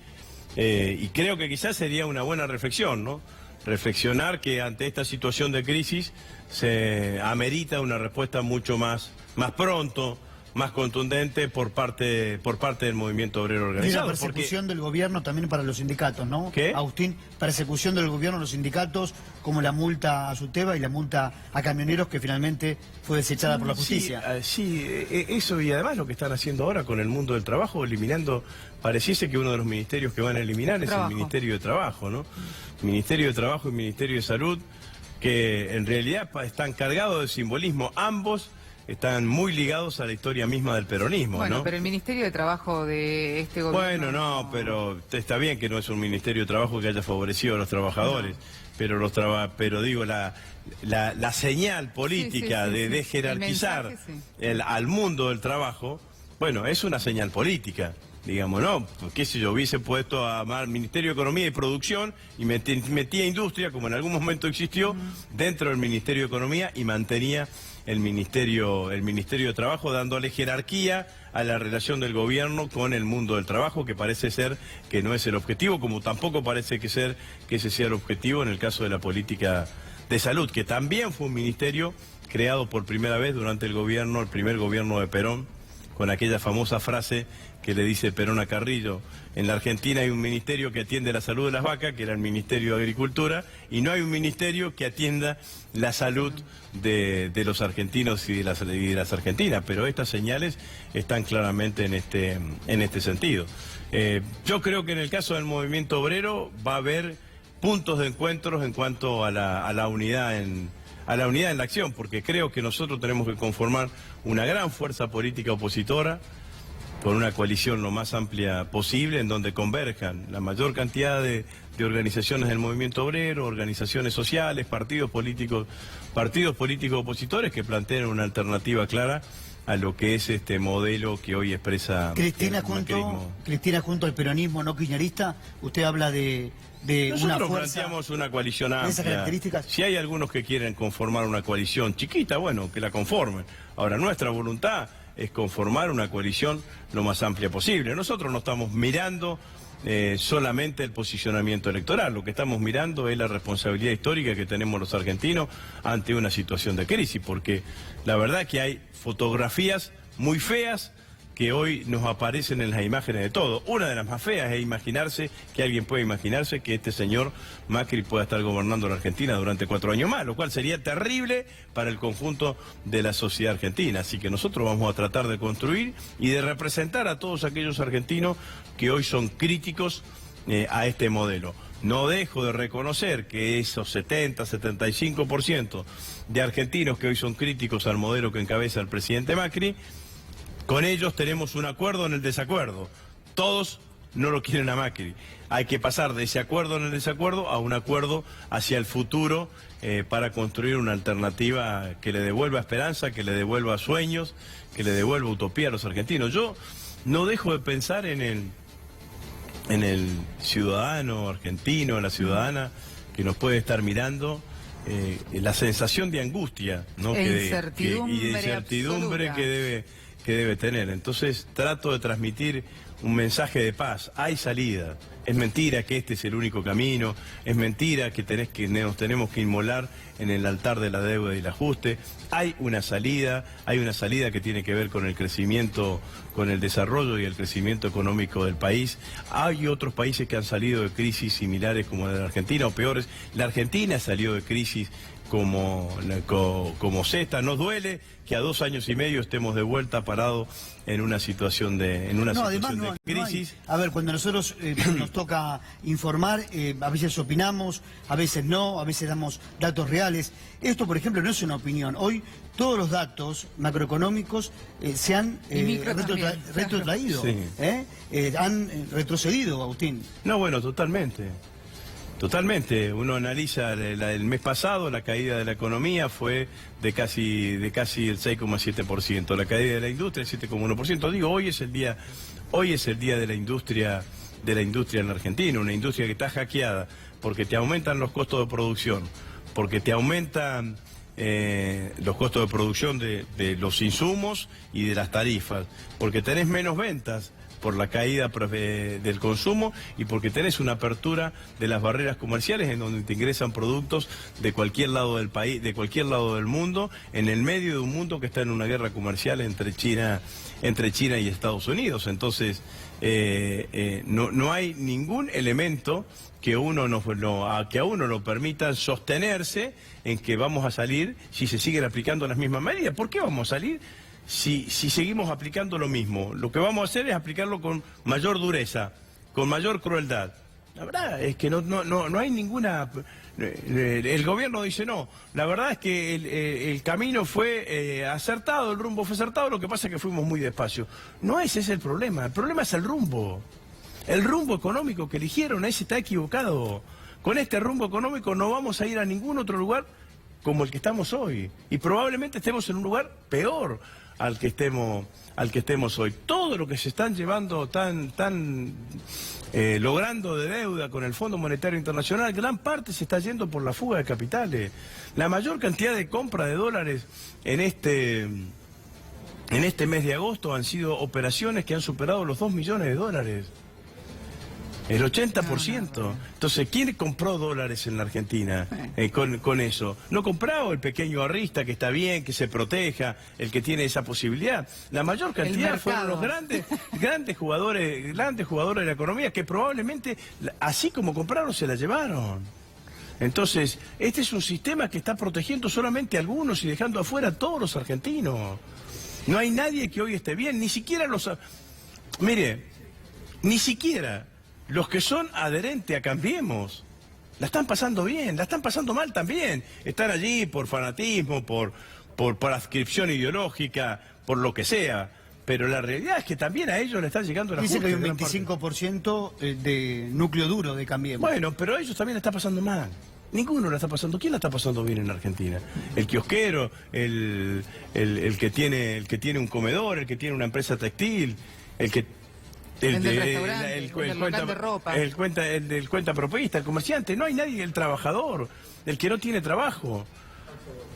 y creo que quizás sería una buena reflexión, ¿no? Reflexionar que ante esta situación de crisis se amerita una respuesta mucho más pronto, más contundente por parte del movimiento obrero organizado. Y la persecución del gobierno también para los sindicatos, ¿no? ¿Qué? Agustín, persecución del gobierno a los sindicatos, como la multa a Suteba y la multa a camioneros que finalmente fue desechada por la justicia. Sí, eso, y además lo que están haciendo ahora con el mundo del trabajo, eliminando, pareciese que uno de los ministerios que van a eliminar es el Ministerio de Trabajo, ¿no? Ministerio de Trabajo y Ministerio de Salud, que en realidad están cargados de simbolismo, ambos están muy ligados a la historia misma del peronismo, bueno, ¿no? Pero el Ministerio de Trabajo de este gobierno... Bueno, no, pero está bien que no es un Ministerio de Trabajo que haya favorecido a los trabajadores, no. pero digo, la señal política de jerarquizar al mundo del trabajo, bueno, es una señal política. Digamos, no, qué sé yo, hubiese puesto a Ministerio de Economía y Producción y metía industria, como en algún momento existió, dentro del Ministerio de Economía, y mantenía el Ministerio de Trabajo, dándole jerarquía a la relación del gobierno con el mundo del trabajo, que parece ser que no es el objetivo, como tampoco parece que ese sea el objetivo en el caso de la política de salud, que también fue un ministerio creado por primera vez durante el primer gobierno de Perón, con aquella famosa frase que le dice Perón a Carrillo: en la Argentina hay un ministerio que atiende la salud de las vacas, que era el Ministerio de Agricultura, y no hay un ministerio que atienda la salud de los argentinos y de las argentinas, pero estas señales están claramente en este sentido. Yo creo que en el caso del movimiento obrero va a haber puntos de encuentros en cuanto a la unidad en la acción, porque creo que nosotros tenemos que conformar una gran fuerza política opositora con una coalición lo más amplia posible, en donde converjan la mayor cantidad de organizaciones del movimiento obrero, organizaciones sociales, partidos políticos opositores que planteen una alternativa clara a lo que es este modelo que hoy expresa Cristina, junto al peronismo no kirchnerista, usted habla de nosotros una fuerza, planteamos una coalición amplia. esas características. Si hay algunos que quieren conformar una coalición chiquita, bueno, que la conformen. Ahora, nuestra voluntad es conformar una coalición lo más amplia posible. Nosotros no estamos mirando solamente el posicionamiento electoral, lo que estamos mirando es la responsabilidad histórica que tenemos los argentinos ante una situación de crisis, porque la verdad que hay fotografías muy feas que hoy nos aparecen en las imágenes de todo. Una de las más feas es alguien puede imaginarse que este señor Macri pueda estar gobernando la Argentina durante 4 años más, lo cual sería terrible para el conjunto de la sociedad argentina. Así que nosotros vamos a tratar de construir y de representar a todos aquellos argentinos que hoy son críticos a este modelo. No dejo de reconocer que esos 70-75% de argentinos que hoy son críticos al modelo que encabeza el presidente Macri, con ellos tenemos un acuerdo en el desacuerdo. Todos no lo quieren a Macri. Hay que pasar de ese acuerdo en el desacuerdo a un acuerdo hacia el futuro para construir una alternativa que le devuelva esperanza, que le devuelva sueños, que le devuelva utopía a los argentinos. Yo no dejo de pensar en el ciudadano argentino, en la ciudadana que nos puede estar mirando, la sensación de angustia, ¿no? y de incertidumbre que debe tener. Entonces trato de transmitir un mensaje de paz. Hay salida. Es mentira que este es el único camino, es mentira que nos tenemos que inmolar en el altar de la deuda y el ajuste. Hay una salida que tiene que ver con el crecimiento, con el desarrollo y el crecimiento económico del país. Hay otros países que han salido de crisis similares como la de la Argentina o peores. La Argentina salió de crisis como esta. Nos duele que a 2 años y medio estemos de vuelta parados en una situación de crisis. A ver, cuando nosotros nos toca informar, a veces opinamos, a veces no, a veces damos datos reales. Esto, por ejemplo, no es una opinión. Hoy todos los datos macroeconómicos se han retrotraído, sí. Han retrocedido, Agustín. No, bueno, totalmente. Totalmente. Uno analiza el mes pasado, la caída de la economía fue de casi el 6,7%. La caída de la industria, el 7,1%. Digo, hoy es el día de la industria en la Argentina, una industria que está hackeada porque te aumentan los costos de producción, porque te aumentan los costos de producción de los insumos y de las tarifas, porque tenés menos ventas por la caída del consumo y porque tenés una apertura de las barreras comerciales en donde te ingresan productos de cualquier lado del país, de cualquier lado del mundo, en el medio de un mundo que está en una guerra comercial entre China y Estados Unidos. Entonces, no hay ningún elemento que a uno lo permita sostenerse en que vamos a salir si se siguen aplicando las mismas medidas. ¿Por qué vamos a salir? Si seguimos aplicando lo mismo, lo que vamos a hacer es aplicarlo con mayor dureza, con mayor crueldad. La verdad es que no hay ninguna... El gobierno dice no, la verdad es que el camino fue acertado, el rumbo fue acertado, lo que pasa es que fuimos muy despacio. No ese es el problema es el rumbo. El rumbo económico que eligieron, ese está equivocado. Con este rumbo económico no vamos a ir a ningún otro lugar como el que estamos hoy. Y probablemente estemos en un lugar peor al que estemos hoy. Todo lo que se están llevando logrando de deuda con el Fondo Monetario Internacional, gran parte se está yendo por la fuga de capitales. La mayor cantidad de compra de dólares en este mes de agosto han sido operaciones que han superado los 2 millones de dólares. El 80%. Entonces, ¿quién compró dólares en la Argentina con eso? No comprado el pequeño ahorrista que está bien, que se proteja, el que tiene esa posibilidad. La mayor cantidad fueron los grandes jugadores de la economía que probablemente, así como compraron, se la llevaron. Entonces, este es un sistema que está protegiendo solamente a algunos y dejando afuera a todos los argentinos. No hay nadie que hoy esté bien, ni siquiera ni siquiera los que son adherentes a Cambiemos, la están pasando bien, la están pasando mal también. Están allí por fanatismo, por adscripción ideológica, por lo que sea. Pero la realidad es que también a ellos le están llegando la Dice que hay un 25% de núcleo duro de Cambiemos. Bueno, pero a ellos también la está pasando mal. Ninguno la está pasando. ¿Quién la está pasando bien en Argentina? El kiosquero, el que tiene un comedor, el que tiene una empresa textil, el cuenta propista, el comerciante. No hay nadie, el trabajador, el que no tiene trabajo.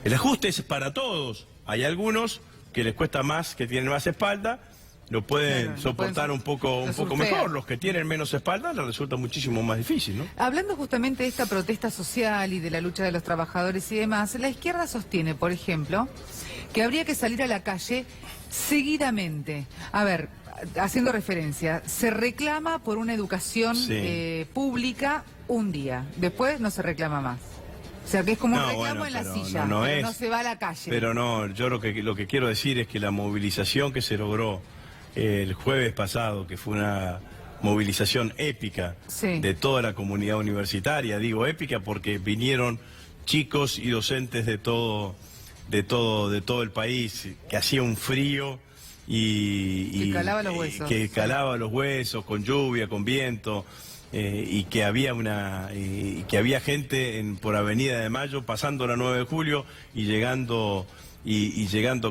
El ajuste es para todos. Hay algunos que les cuesta más, que tienen más espalda, lo pueden soportar un poco mejor. Los que tienen menos espalda les resulta muchísimo más difícil, ¿no? Hablando justamente de esta protesta social y de la lucha de los trabajadores y demás, la izquierda sostiene, por ejemplo, que habría que salir a la calle seguidamente. A ver, haciendo referencia, se reclama por una educación pública un día, después no se reclama más. O sea, que es como un reclamo en la silla, pero no se va a la calle. Pero no, yo lo que quiero decir es que la movilización que se logró el jueves pasado, que fue una movilización épica de toda la comunidad universitaria, digo épica porque vinieron chicos y docentes de todo el país, que hacía un frío y que calaba los huesos. Que calaba los huesos, con lluvia, con viento, y que había gente por Avenida de Mayo pasando la 9 de julio y llegando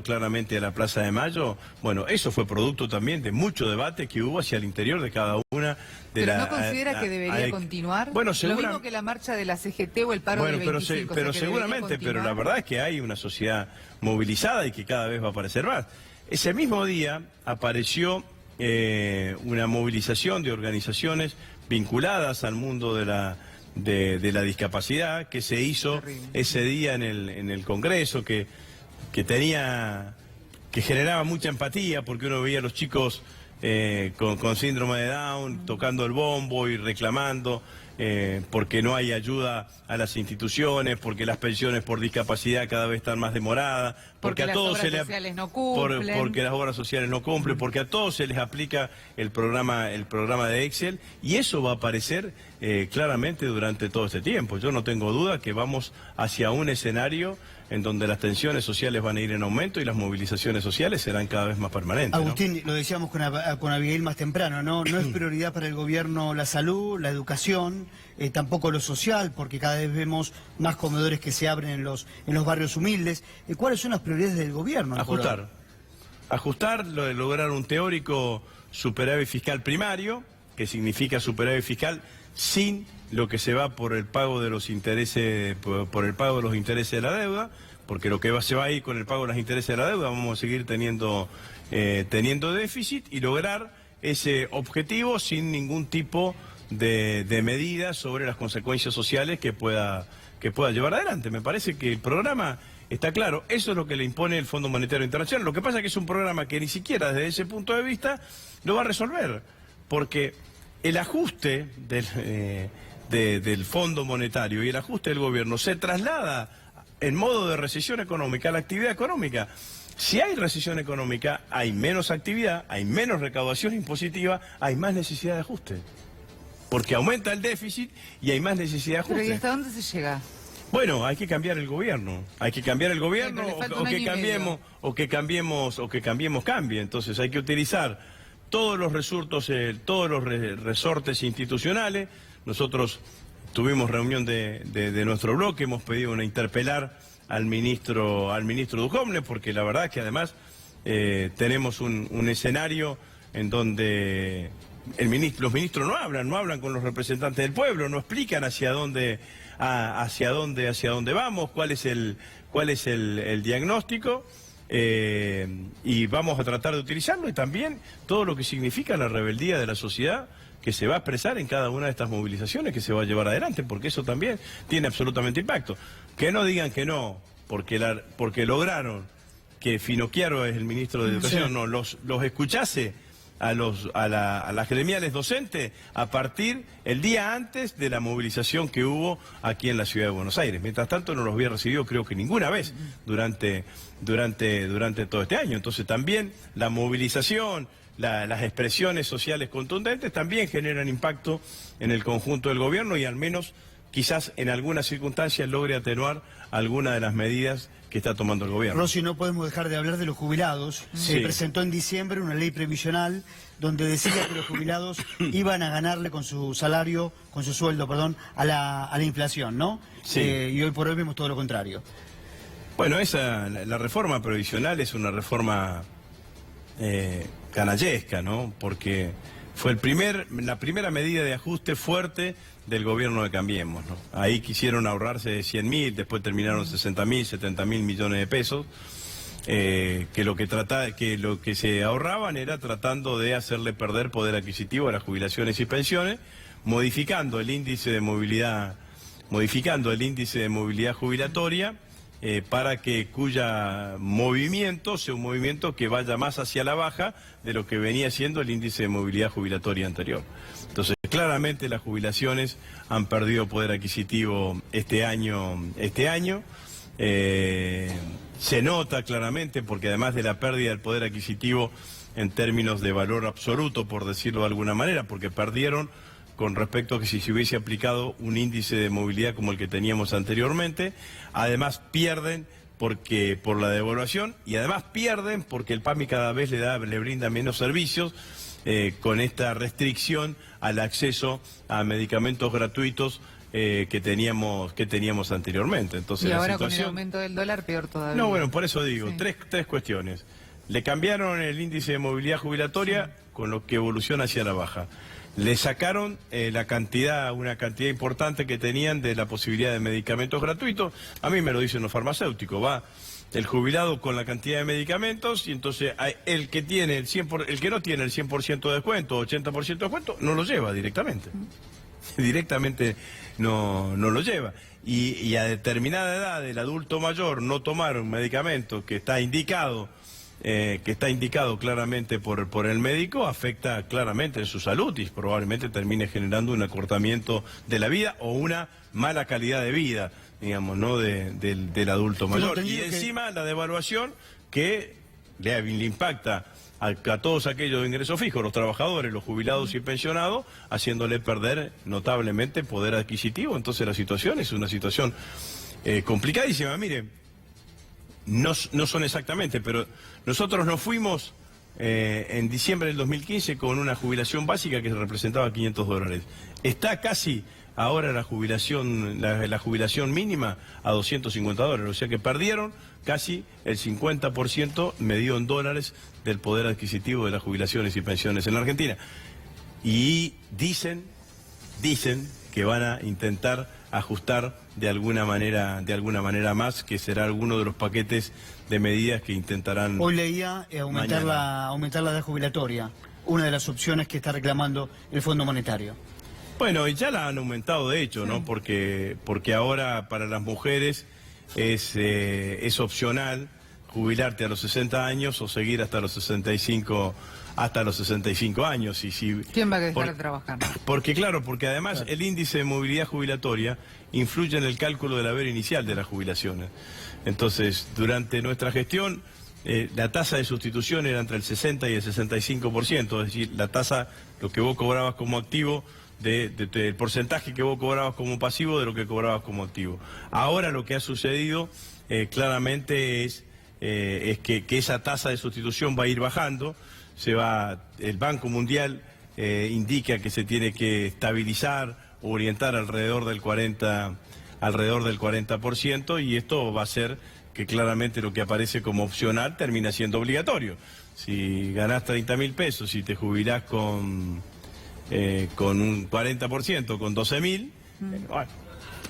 claramente a la Plaza de Mayo. Bueno, eso fue producto también de mucho debate que hubo hacia el interior de cada una de ¿Pero no considera que debería continuar? Bueno, lo mismo que la marcha de la CGT o el paro del 25. Pero o sea, seguramente, pero la verdad es que hay una sociedad movilizada y que cada vez va a aparecer más. Ese mismo día apareció una movilización de organizaciones vinculadas al mundo de la discapacidad que se hizo ese día en el Congreso, que generaba mucha empatía porque uno veía a los chicos con síndrome de Down tocando el bombo y reclamando porque no hay ayuda a las instituciones, porque las pensiones por discapacidad cada vez están más demoradas, porque a todos se les no cumplen. porque las obras sociales no cumplen, porque a todos se les aplica el programa de Excel, y eso va a aparecer claramente durante todo este tiempo. Yo no tengo duda que vamos hacia un escenario en donde las tensiones sociales van a ir en aumento y las movilizaciones sociales serán cada vez más permanentes. Agustín, ¿no? Lo decíamos con Abigail más temprano, ¿no? No es prioridad para el gobierno la salud, la educación, tampoco lo social, porque cada vez vemos más comedores que se abren en los barrios humildes. ¿Cuáles son las prioridades del gobierno? Ajustar, lograr un teórico superávit fiscal primario, que significa superávit fiscal sin lo que se va por el pago de los intereses, por el pago de los intereses de la deuda, porque lo que se va a ir con el pago de los intereses de la deuda, vamos a seguir teniendo déficit, y lograr ese objetivo sin ningún tipo de medidas sobre las consecuencias sociales que pueda llevar adelante. Me parece que el programa está claro, eso es lo que le impone el Fondo Monetario Internacional. Lo que pasa es que es un programa que ni siquiera desde ese punto de vista lo va a resolver, porque el ajuste del Fondo Monetario y el ajuste del gobierno se traslada en modo de recesión económica a la actividad económica. Si hay recesión económica, hay menos actividad, hay menos recaudación impositiva, hay más necesidad de ajuste. Porque aumenta el déficit y hay más necesidad de ajuste. ¿Pero y hasta dónde se llega? Bueno, hay que cambiar el gobierno. Hay que cambiar el gobierno o que cambiemos cambie. Entonces hay que utilizar todos los resortes institucionales. Nosotros tuvimos reunión de nuestro bloque, hemos pedido interpelar al ministro Duhovne, porque la verdad es que además tenemos un escenario en donde los ministros no hablan con los representantes del pueblo, no explican hacia dónde vamos, cuál es el diagnóstico. Y vamos a tratar de utilizarlo, y también todo lo que significa la rebeldía de la sociedad que se va a expresar en cada una de estas movilizaciones que se va a llevar adelante, porque eso también tiene absolutamente impacto. Que no digan que no, porque lograron que Finocchiaro, es el ministro de Educación, no los escuchase a las gremiales docentes a partir el día antes de la movilización que hubo aquí en la ciudad de Buenos Aires. Mientras tanto no los había recibido, creo que ninguna vez durante todo este año. Entonces también la movilización, las expresiones sociales contundentes también generan impacto en el conjunto del gobierno, y al menos quizás en algunas circunstancias logre atenuar alguna de las medidas que está tomando el gobierno. Rossi, no podemos dejar de hablar de los jubilados. Se presentó en diciembre una ley previsional donde decía que los jubilados iban a ganarle con su sueldo, a la inflación, ¿no? Sí. Y hoy por hoy vemos todo lo contrario. Bueno, la reforma previsional es una reforma canallesca, ¿no? Porque fue la primera medida de ajuste fuerte del gobierno de Cambiemos, ¿no? Ahí quisieron ahorrarse 100.000, después terminaron 60.000, 70.000 millones de pesos, que lo que se ahorraban era tratando de hacerle perder poder adquisitivo a las jubilaciones y pensiones, modificando el índice de movilidad jubilatoria, para que cuya movimiento sea un movimiento que vaya más hacia la baja de lo que venía siendo el índice de movilidad jubilatoria anterior. Entonces, claramente las jubilaciones han perdido poder adquisitivo este año. Se nota claramente, porque además de la pérdida del poder adquisitivo en términos de valor absoluto, por decirlo de alguna manera, porque perdieron con respecto a que si se hubiese aplicado un índice de movilidad como el que teníamos anteriormente, además pierden porque por la devaluación, y además pierden porque el PAMI cada vez le brinda menos servicios con esta restricción al acceso a medicamentos gratuitos que teníamos anteriormente. Entonces, y la ahora situación... con el aumento del dólar peor todavía. No, bueno, por eso digo, Sí. tres cuestiones. Le cambiaron el índice de movilidad jubilatoria, con lo que evoluciona hacia la baja. Le sacaron una cantidad importante que tenían de la posibilidad de medicamentos gratuitos. A mí me lo dicen los farmacéuticos, va el jubilado con la cantidad de medicamentos y entonces el que tiene el que no tiene el 100% de descuento, 80% de descuento, no lo lleva directamente. Directamente no lo lleva. Y a determinada edad el adulto mayor no tomar un medicamento que está indicado claramente por el médico, afecta claramente en su salud y probablemente termine generando un acortamiento de la vida o una mala calidad de vida, digamos, ¿no? del adulto mayor. Y encima la devaluación que le impacta a todos aquellos de ingresos fijos, los trabajadores, los jubilados y pensionados, haciéndole perder notablemente poder adquisitivo. Entonces la situación es una situación complicadísima. Mire, no son exactamente, pero nosotros nos fuimos en diciembre del 2015 con una jubilación básica que representaba $500. Está casi ahora la jubilación mínima a $250, o sea que perdieron casi el 50% medido en dólares del poder adquisitivo de las jubilaciones y pensiones en la Argentina. Y dicen que van a intentar ajustar de alguna manera más, que será alguno de los paquetes de medidas que intentarán. Hoy leía aumentar la edad jubilatoria, una de las opciones que está reclamando el Fondo Monetario. Bueno, y ya la han aumentado de hecho, ¿no? Porque ahora para las mujeres es opcional jubilarte a los 60 años o seguir hasta los 65 años. ¿Quién va a dejar de trabajar? Porque además el índice de movilidad jubilatoria influye en el cálculo del haber inicial de las jubilaciones. Entonces, durante nuestra gestión, la tasa de sustitución era entre el 60 y el 65%, es decir, la tasa, lo que vos cobrabas como activo, el porcentaje que vos cobrabas como pasivo de lo que cobrabas como activo. Ahora lo que ha sucedido claramente es que esa tasa de sustitución va a ir bajando. El Banco Mundial indica que se tiene que estabilizar, orientar alrededor del 40%, y esto va a hacer que claramente lo que aparece como opcional termina siendo obligatorio. Si ganás 30.000 pesos y te jubilás con un 40%, con 12.000, bueno,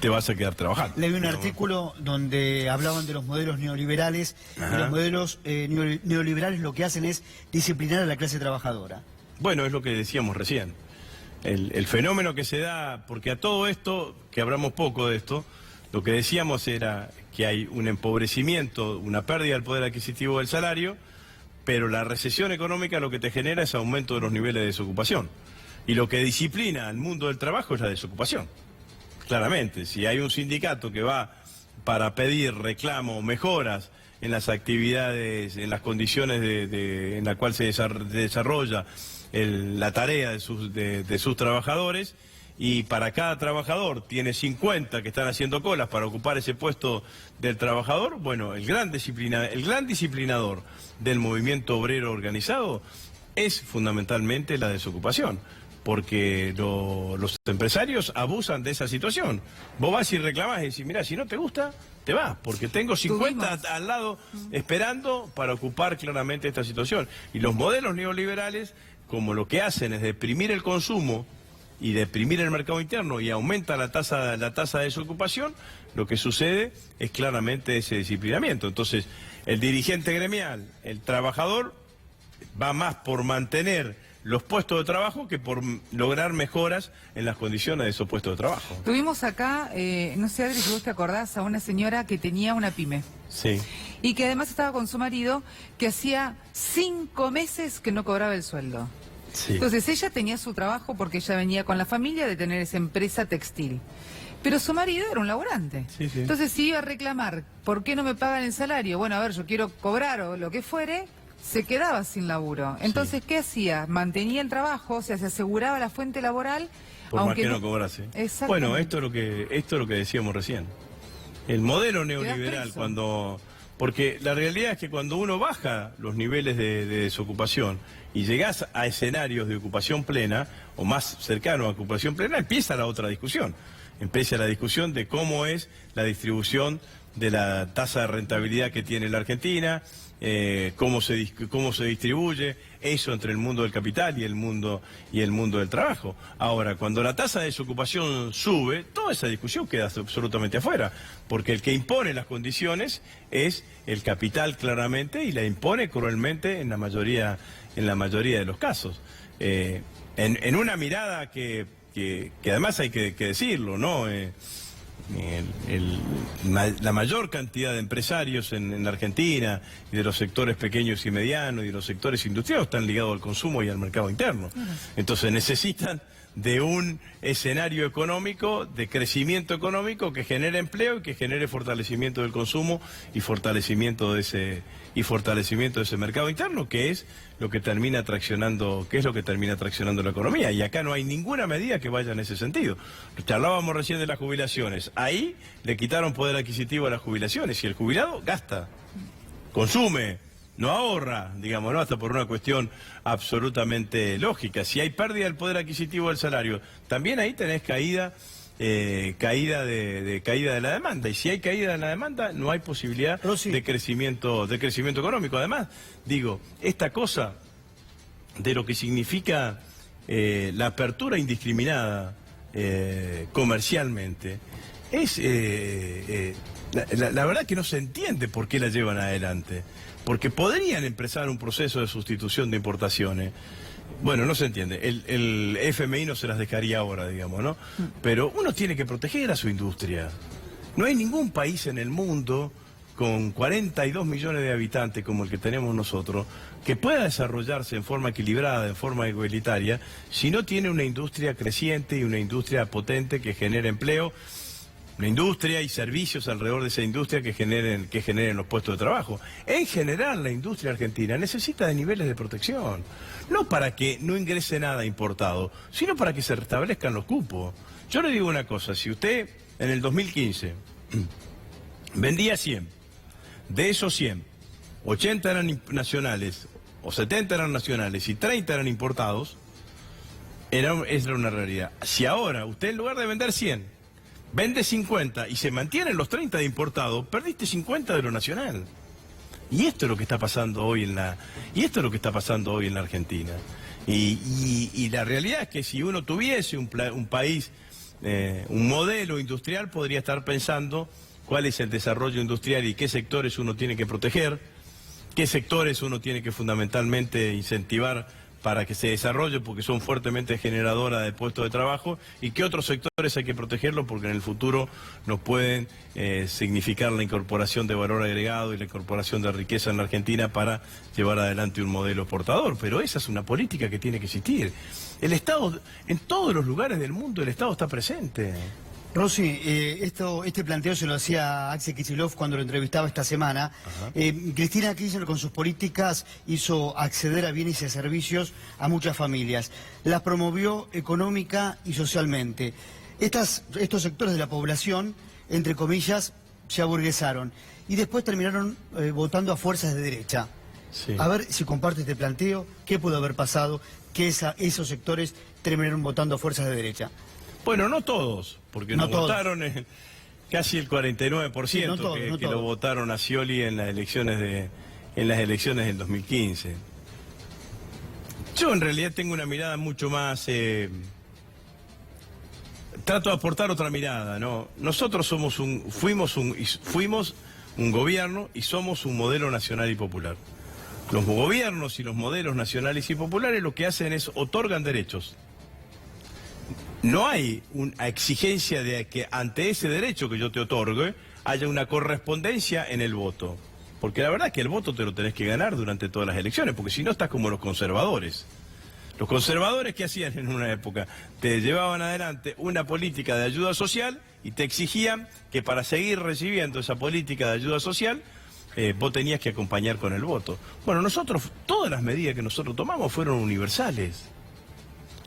te vas a quedar trabajando. Leí un artículo donde hablaban de los modelos neoliberales. Ajá. Y los modelos neoliberales lo que hacen es disciplinar a la clase trabajadora. Bueno, es lo que decíamos recién. El fenómeno que se da, porque a todo esto, que hablamos poco de esto, lo que decíamos era que hay un empobrecimiento, una pérdida del poder adquisitivo del salario, pero la recesión económica lo que te genera es aumento de los niveles de desocupación. Y lo que disciplina al mundo del trabajo es la desocupación. Claramente, si hay un sindicato que va para pedir reclamo, mejoras en las actividades, en las condiciones en la cual se desarrolla la tarea de sus trabajadores, y para cada trabajador tiene 50 que están haciendo colas para ocupar ese puesto del trabajador, bueno, el gran disciplinador del movimiento obrero organizado es fundamentalmente la desocupación. Porque los empresarios abusan de esa situación. Vos vas y reclamás y decís, mirá, si no te gusta, te vas, porque tengo 50 al lado esperando para ocupar claramente esta situación. Y los modelos neoliberales, como lo que hacen es deprimir el consumo y deprimir el mercado interno y aumenta la tasa de desocupación, lo que sucede es claramente ese disciplinamiento. Entonces, el dirigente gremial, el trabajador, va más por mantener los puestos de trabajo que por lograr mejoras en las condiciones de esos puestos de trabajo. Tuvimos acá, no sé, Adri, si vos te acordás, a una señora que tenía una pyme. Sí. Y que además estaba con su marido, que hacía 5 meses que no cobraba el sueldo. Sí. Entonces ella tenía su trabajo porque ella venía con la familia de tener esa empresa textil. Pero su marido era un laburante. Sí, sí. Entonces si iba a reclamar, ¿por qué no me pagan el salario? Bueno, a ver, yo quiero cobrar o lo que fuere. Se quedaba sin laburo. Entonces, ¿qué hacía? Mantenía el trabajo, o sea, se aseguraba la fuente laboral. Por aunque más que no cobrase. Exactamente. Bueno, esto es lo que decíamos recién. El modelo neoliberal, Porque la realidad es que cuando uno baja los niveles de desocupación y llegás a escenarios de ocupación plena, o más cercano a ocupación plena, empieza la otra discusión. Empieza la discusión de cómo es la distribución de la tasa de rentabilidad que tiene la Argentina, cómo se distribuye eso entre el mundo del capital y el mundo del trabajo. Ahora, cuando la tasa de desocupación sube, toda esa discusión queda absolutamente afuera, porque el que impone las condiciones es el capital claramente, y la impone cruelmente en la mayoría de los casos. En una mirada que además hay que decirlo, ¿no? La mayor cantidad de empresarios en la Argentina, y de los sectores pequeños y medianos, y de los sectores industriales, están ligados al consumo y al mercado interno. Entonces necesitan de un escenario económico, de crecimiento económico, que genere empleo y que genere fortalecimiento del consumo y fortalecimiento de ese mercado interno, que es lo que termina traccionando, la economía. Y acá no hay ninguna medida que vaya en ese sentido. Charlábamos recién de las jubilaciones. Ahí le quitaron poder adquisitivo a las jubilaciones, y el jubilado gasta, consume, no ahorra, digamos, ¿no? Hasta por una cuestión absolutamente lógica. Si hay pérdida del poder adquisitivo del salario, también ahí tenés caída de la demanda. Y si hay caída de la demanda, no hay posibilidad de crecimiento económico. Además, digo, esta cosa de lo que significa la apertura indiscriminada comercialmente, es la verdad que no se entiende por qué la llevan adelante. Porque podrían empezar un proceso de sustitución de importaciones. Bueno, no se entiende. El FMI no se las dejaría ahora, digamos, ¿no? Pero uno tiene que proteger a su industria. No hay ningún país en el mundo con 42 millones de habitantes como el que tenemos nosotros que pueda desarrollarse en forma equilibrada, en forma igualitaria, si no tiene una industria creciente y una industria potente que genere empleo. Una industria y servicios alrededor de esa industria que generen los puestos de trabajo. En general, la industria argentina necesita de niveles de protección. No para que no ingrese nada importado, sino para que se restablezcan los cupos. Yo le digo una cosa, si usted en el 2015 vendía 100, de esos 100, 80 eran nacionales, o 70 eran nacionales y 30 eran importados, esa era una realidad. Si ahora usted en lugar de vender 100, vende 50 y se mantienen los 30 de importado, perdiste 50 de lo nacional. Y esto es lo que está pasando hoy en la Argentina. Y la realidad es que si uno tuviese un país, un modelo industrial, podría estar pensando cuál es el desarrollo industrial y qué sectores uno tiene que proteger, qué sectores uno tiene que fundamentalmente incentivar para que se desarrolle, porque son fuertemente generadoras de puestos de trabajo, y que otros sectores hay que protegerlos porque en el futuro nos pueden significar la incorporación de valor agregado y la incorporación de riqueza en la Argentina para llevar adelante un modelo exportador. Pero esa es una política que tiene que existir. El Estado, en todos los lugares del mundo, el Estado está presente. Rossi, este planteo se lo hacía Axel Kicillof cuando lo entrevistaba esta semana. Cristina Kirchner con sus políticas hizo acceder a bienes y a servicios a muchas familias. Las promovió económica y socialmente. Estos sectores de la población, entre comillas, se aburguesaron y después terminaron votando a fuerzas de derecha. Sí. A ver si comparte este planteo, qué pudo haber pasado que esos sectores terminaron votando a fuerzas de derecha. Bueno, no todos, porque no votaron casi el 49% sí, que lo votaron a Scioli en las elecciones del 2015. Yo en realidad tengo una mirada mucho más... trato de aportar otra mirada, ¿no? Nosotros fuimos un gobierno y somos un modelo nacional y popular. Los gobiernos y los modelos nacionales y populares lo que hacen es otorgan derechos. No hay una exigencia de que ante ese derecho que yo te otorgue haya una correspondencia en el voto. Porque la verdad es que el voto te lo tenés que ganar durante todas las elecciones, porque si no estás como los conservadores. Los conservadores, ¿qué hacían en una época? Te llevaban adelante una política de ayuda social y te exigían que para seguir recibiendo esa política de ayuda social, vos tenías que acompañar con el voto. Bueno, todas las medidas que nosotros tomamos fueron universales.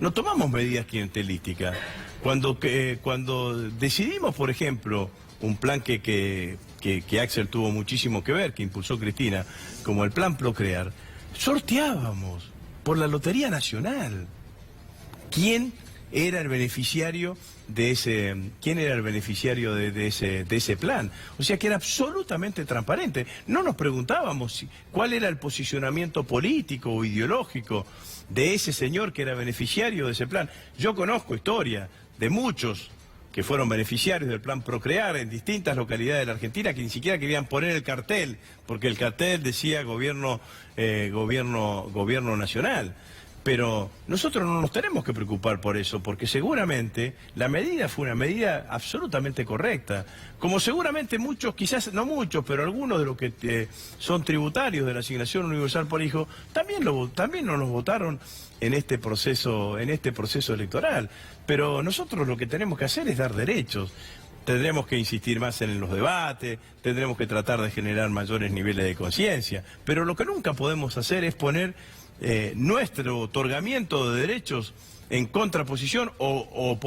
No tomamos medidas clientelísticas. Cuando decidimos, por ejemplo, un plan que que Axel tuvo muchísimo que ver, que impulsó Cristina, como el plan Procrear, sorteábamos por la Lotería Nacional quién era el beneficiario de ese, de ese plan. O sea que era absolutamente transparente. No nos preguntábamos cuál era el posicionamiento político o ideológico de ese señor que era beneficiario de ese plan. Yo conozco historia de muchos que fueron beneficiarios del plan Procrear en distintas localidades de la Argentina que ni siquiera querían poner el cartel, porque el cartel decía gobierno nacional. Pero nosotros no nos tenemos que preocupar por eso, porque seguramente la medida fue una medida absolutamente correcta. Como seguramente muchos, quizás no muchos, pero algunos de los que son tributarios de la asignación universal por hijo, también no nos votaron en este proceso electoral. Pero nosotros lo que tenemos que hacer es dar derechos. Tendremos que insistir más en los debates, tendremos que tratar de generar mayores niveles de conciencia. Pero lo que nunca podemos hacer es poner nuestro otorgamiento de derechos en contraposición o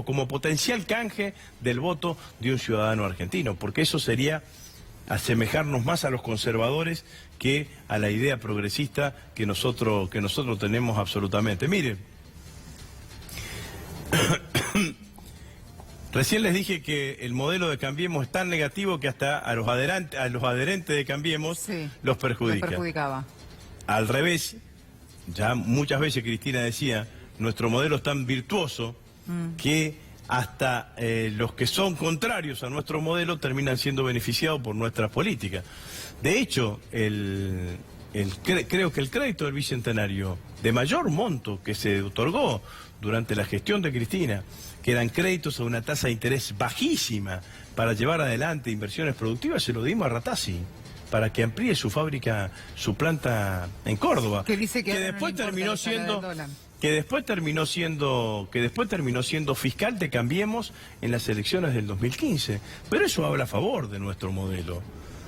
como potencial canje del voto de un ciudadano argentino, porque eso sería asemejarnos más a los conservadores que a la idea progresista que nosotros tenemos absolutamente. Miren, recién les dije que el modelo de Cambiemos es tan negativo que hasta a los adherentes de Cambiemos sí, los perjudica. Los perjudicaba. Al revés, ya muchas veces Cristina decía, nuestro modelo es tan virtuoso que hasta los que son contrarios a nuestro modelo terminan siendo beneficiados por nuestras políticas. De hecho, creo que el crédito del Bicentenario de mayor monto que se otorgó durante la gestión de Cristina, que eran créditos a una tasa de interés bajísima para llevar adelante inversiones productivas, se lo dimos a Ratazzi, para que amplíe su fábrica, su planta en Córdoba, que dice que después terminó siendo fiscal de Cambiemos en las elecciones del 2015. Pero eso habla a favor de nuestro modelo.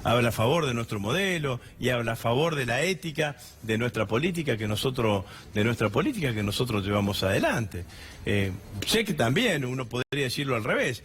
Habla a favor de nuestro modelo y habla a favor de la ética de nuestra política que nosotros llevamos adelante. Sé que también uno podría decirlo al revés.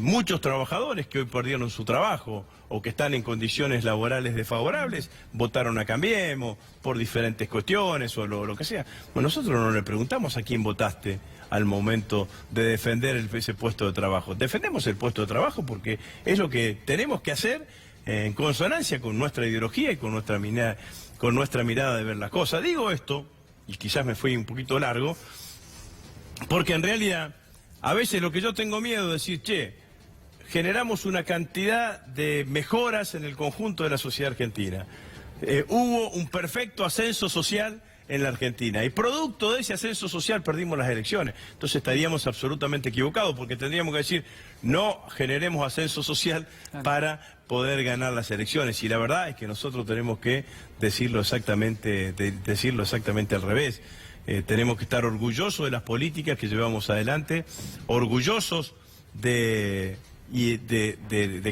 Muchos trabajadores que hoy perdieron su trabajo o que están en condiciones laborales desfavorables votaron a Cambiemos por diferentes cuestiones o lo que sea. Bueno, nosotros no le preguntamos a quién votaste al momento de defender ese puesto de trabajo. Defendemos el puesto de trabajo porque es lo que tenemos que hacer en consonancia con nuestra ideología y con nuestra mirada de ver las cosas. Digo esto, y quizás me fui un poquito largo, porque en realidad a veces lo que yo tengo miedo es decir, che, generamos una cantidad de mejoras en el conjunto de la sociedad argentina. Hubo un perfecto ascenso social en la Argentina y producto de ese ascenso social perdimos las elecciones. Entonces estaríamos absolutamente equivocados porque tendríamos que decir, no generemos ascenso social para poder ganar las elecciones. Y la verdad es que nosotros tenemos que decirlo exactamente al revés. Tenemos que estar orgullosos de las políticas que llevamos adelante, orgullosos de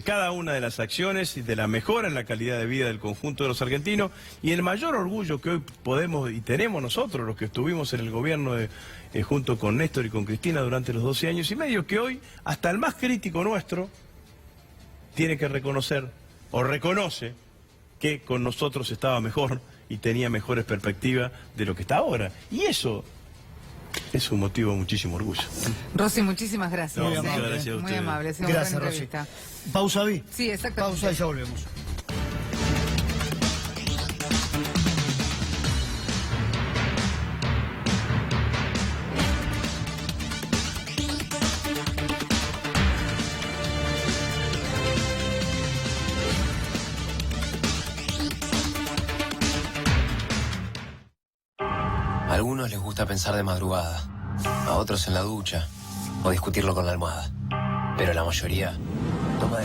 cada una de las acciones y de la mejora en la calidad de vida del conjunto de los argentinos, y el mayor orgullo que hoy podemos y tenemos nosotros, los que estuvimos en el gobierno junto con Néstor y con Cristina durante los 12 años y medio, que hoy hasta el más crítico nuestro tiene que reconocer o reconoce que con nosotros estaba mejor y tenía mejores perspectivas de lo que está ahora. Y eso es un motivo de muchísimo orgullo. Rossi, muchísimas gracias. No, muchas gracias a ustedes. Muy amable. Gracias, Rossi. Pausa, Vi. Sí, exactamente. Pausa y ya volvemos. A algunos les gusta pensar de madrugada, a otros en la ducha o discutirlo con la almohada. Pero la mayoría toma